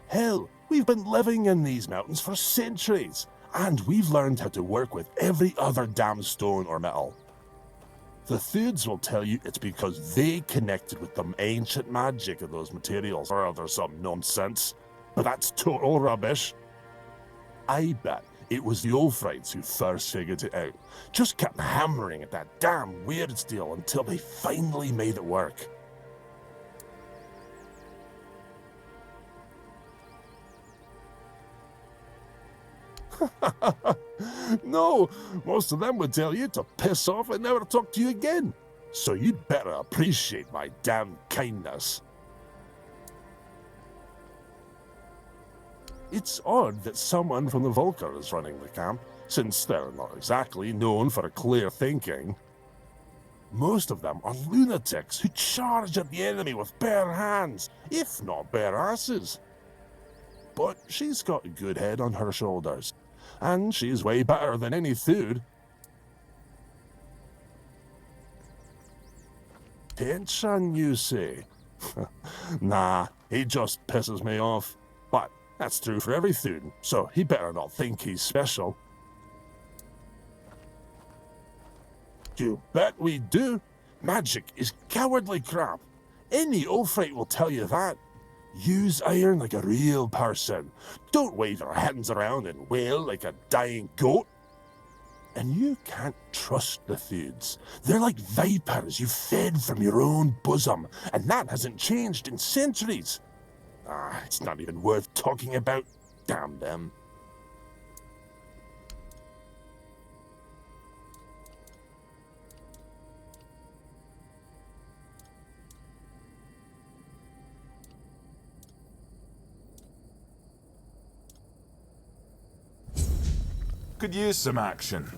Hell, we've been living in these mountains for centuries, and we've learned how to work with every other damn stone or metal. The Thuds will tell you it's because they connected with the ancient magic of those materials, or there's some nonsense. But that's total rubbish. I bet it was the Ulfrites who first figured it out. Just kept hammering at that damn weird steel until they finally made it work. No, most of them would tell you to piss off and never talk to you again. So you'd better appreciate my damn kindness. It's odd that someone from the Volker is running the camp, since they're not exactly known for clear thinking. Most of them are lunatics who charge at the enemy with bare hands, if not bare asses. But she's got a good head on her shoulders, and she's way better than any Thud. Tension, you say? Nah, he just pisses me off. But that's true for every Thud, so he better not think he's special. You bet we do. Magic is cowardly crap. Any Ulfrite will tell you that. Use iron like a real person. Don't wave your hands around and wail like a dying goat. And you can't trust the Thuds. They're like vipers you fed from your own bosom, and that hasn't changed in centuries. It's not even worth talking about. Damn them. Could use some action.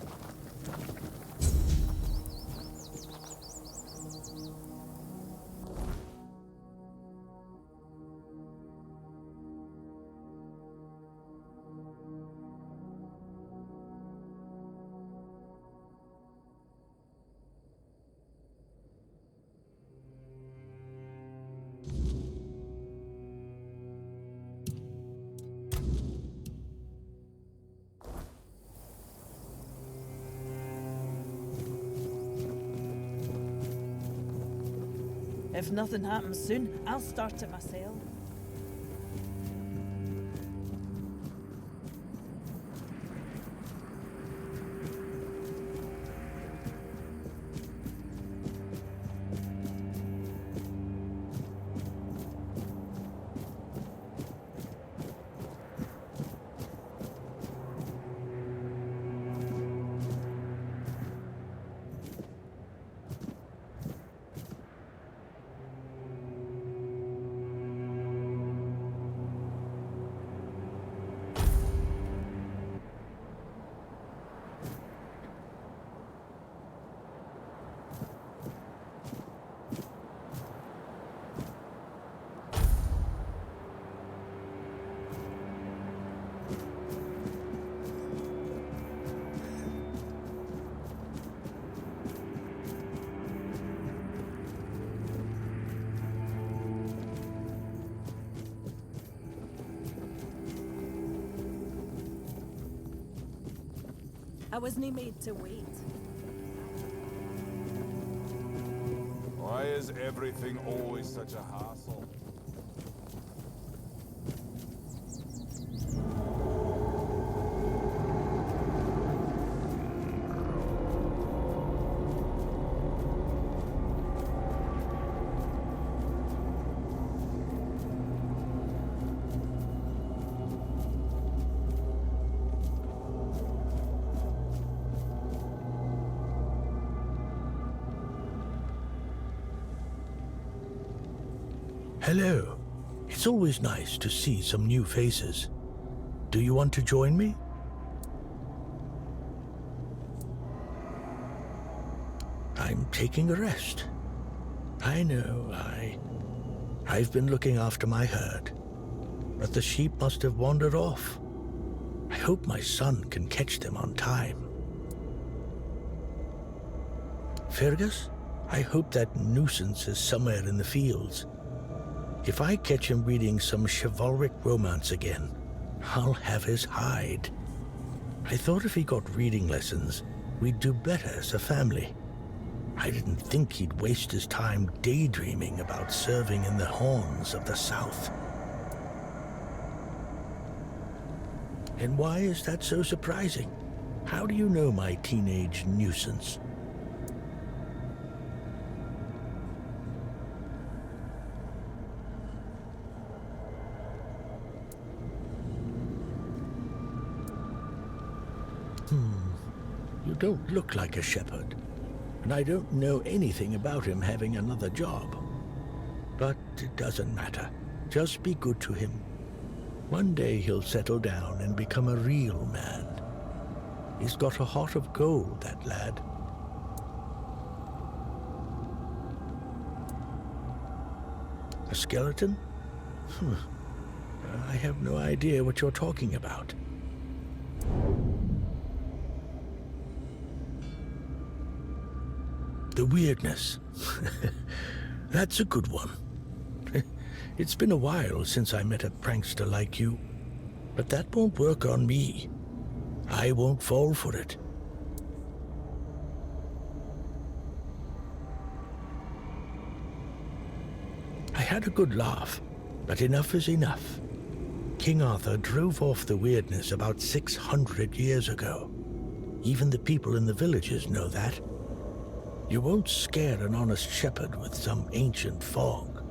If nothing happens soon, I'll start it myself. I wasn't made to wait. Why is everything always such a hassle? Hello. It's always nice to see some new faces. Do you want to join me? I'm taking a rest. I know, I've been looking after my herd, but the sheep must have wandered off. I hope my son can catch them on time. Fergus, I hope that nuisance is somewhere in the fields. If I catch him reading some chivalric romance again, I'll have his hide. I thought if he got reading lessons, we'd do better as a family. I didn't think he'd waste his time daydreaming about serving in the horns of the South. And why is that so surprising? How do you know my teenage nuisance? You don't look like a shepherd, and I don't know anything about him having another job. But it doesn't matter. Just be good to him. One day he'll settle down and become a real man. He's got a heart of gold, that lad. A skeleton? I have no idea what you're talking about. The weirdness. That's a good one. It's been a while since I met a prankster like you, but that won't work on me. I won't fall for it. I had a good laugh, but enough is enough. King Arthur drove off the weirdness about 600 years ago. Even the people in the villages know that. You won't scare an honest shepherd with some ancient fog.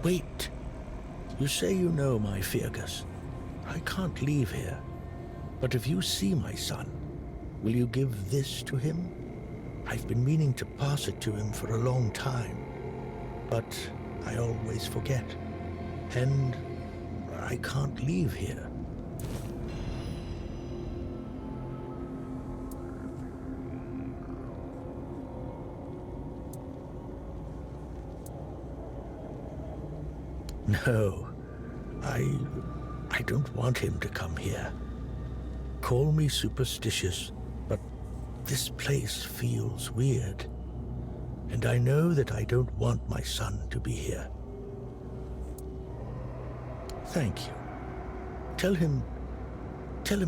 Wait. You say you know my Fergus. I can't leave here. But if you see my son, will you give this to him? I've been meaning to pass it to him for a long time, but I always forget. And I can't leave here. No, I don't want him to come here. Call me superstitious, but this place feels weird. And I know that I don't want my son to be here. Thank you. Tell him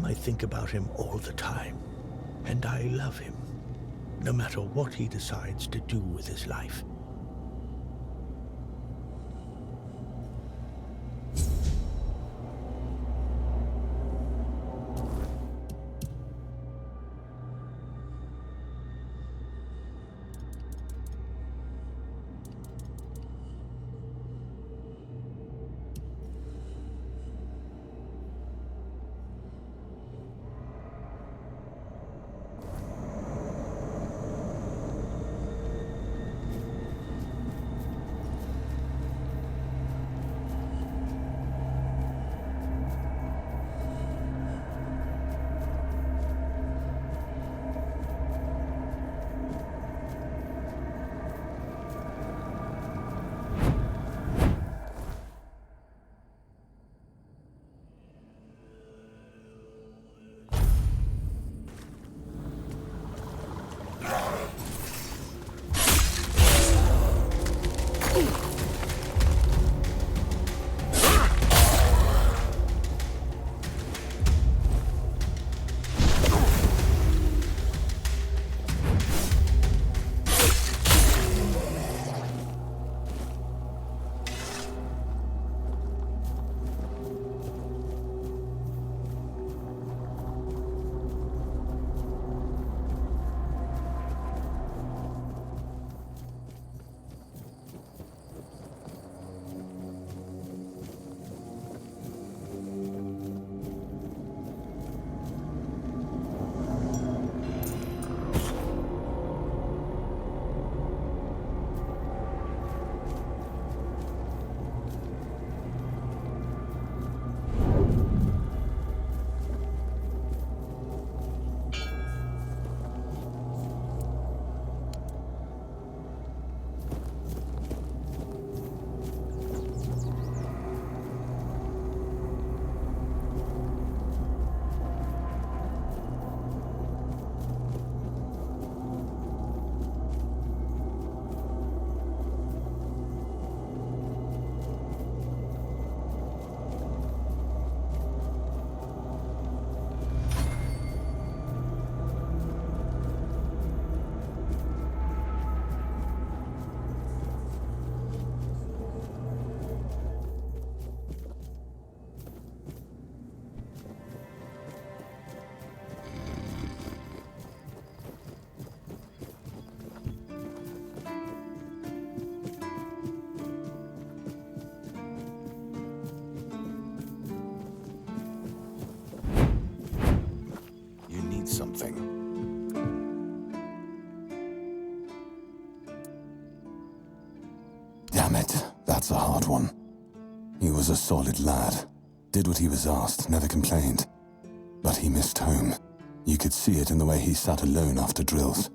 I think about him all the time. And I love him, no matter what he decides to do with his life. Something. Damn it. Right, that's a hard one. He was a solid lad. Did what he was asked, never complained. But he missed home. You could see it in the way he sat alone after drills.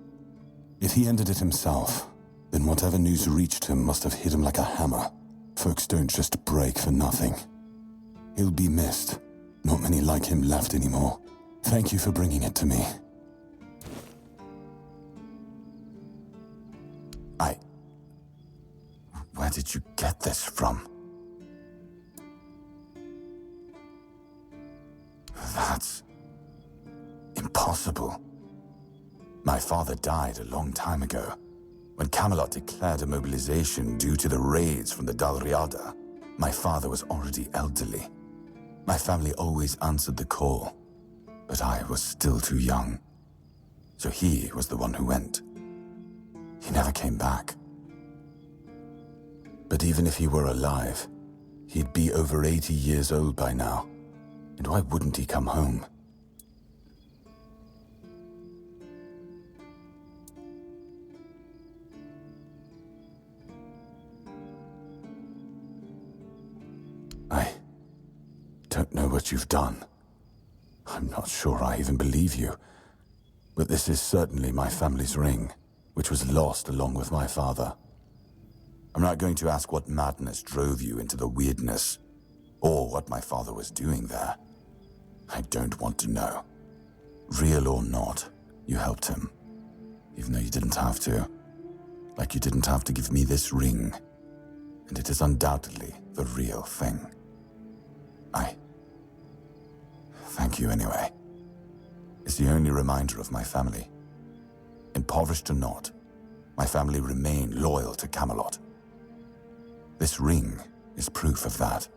If he ended it himself, then whatever news reached him must have hit him like a hammer. Folks don't just break for nothing. He'll be missed. Not many like him left anymore. Thank you for bringing it to me. Where did you get this from? That's impossible. My father died a long time ago. When Camelot declared a mobilization due to the raids from the Dalriada, my father was already elderly. My family always answered the call, but I was still too young. So he was the one who went. He never came back. But even if he were alive, he'd be over 80 years old by now. And why wouldn't he come home? I don't know what you've done. I'm not sure I even believe you. But this is certainly my family's ring, which was lost along with my father. I'm not going to ask what madness drove you into the weirdness, or what my father was doing there. I don't want to know. Real or not, you helped him, even though you didn't have to. Like you didn't have to give me this ring, and it is undoubtedly the real thing. Thank you anyway. It's the only reminder of my family. Impoverished or not, my family remain loyal to Camelot. This ring is proof of that.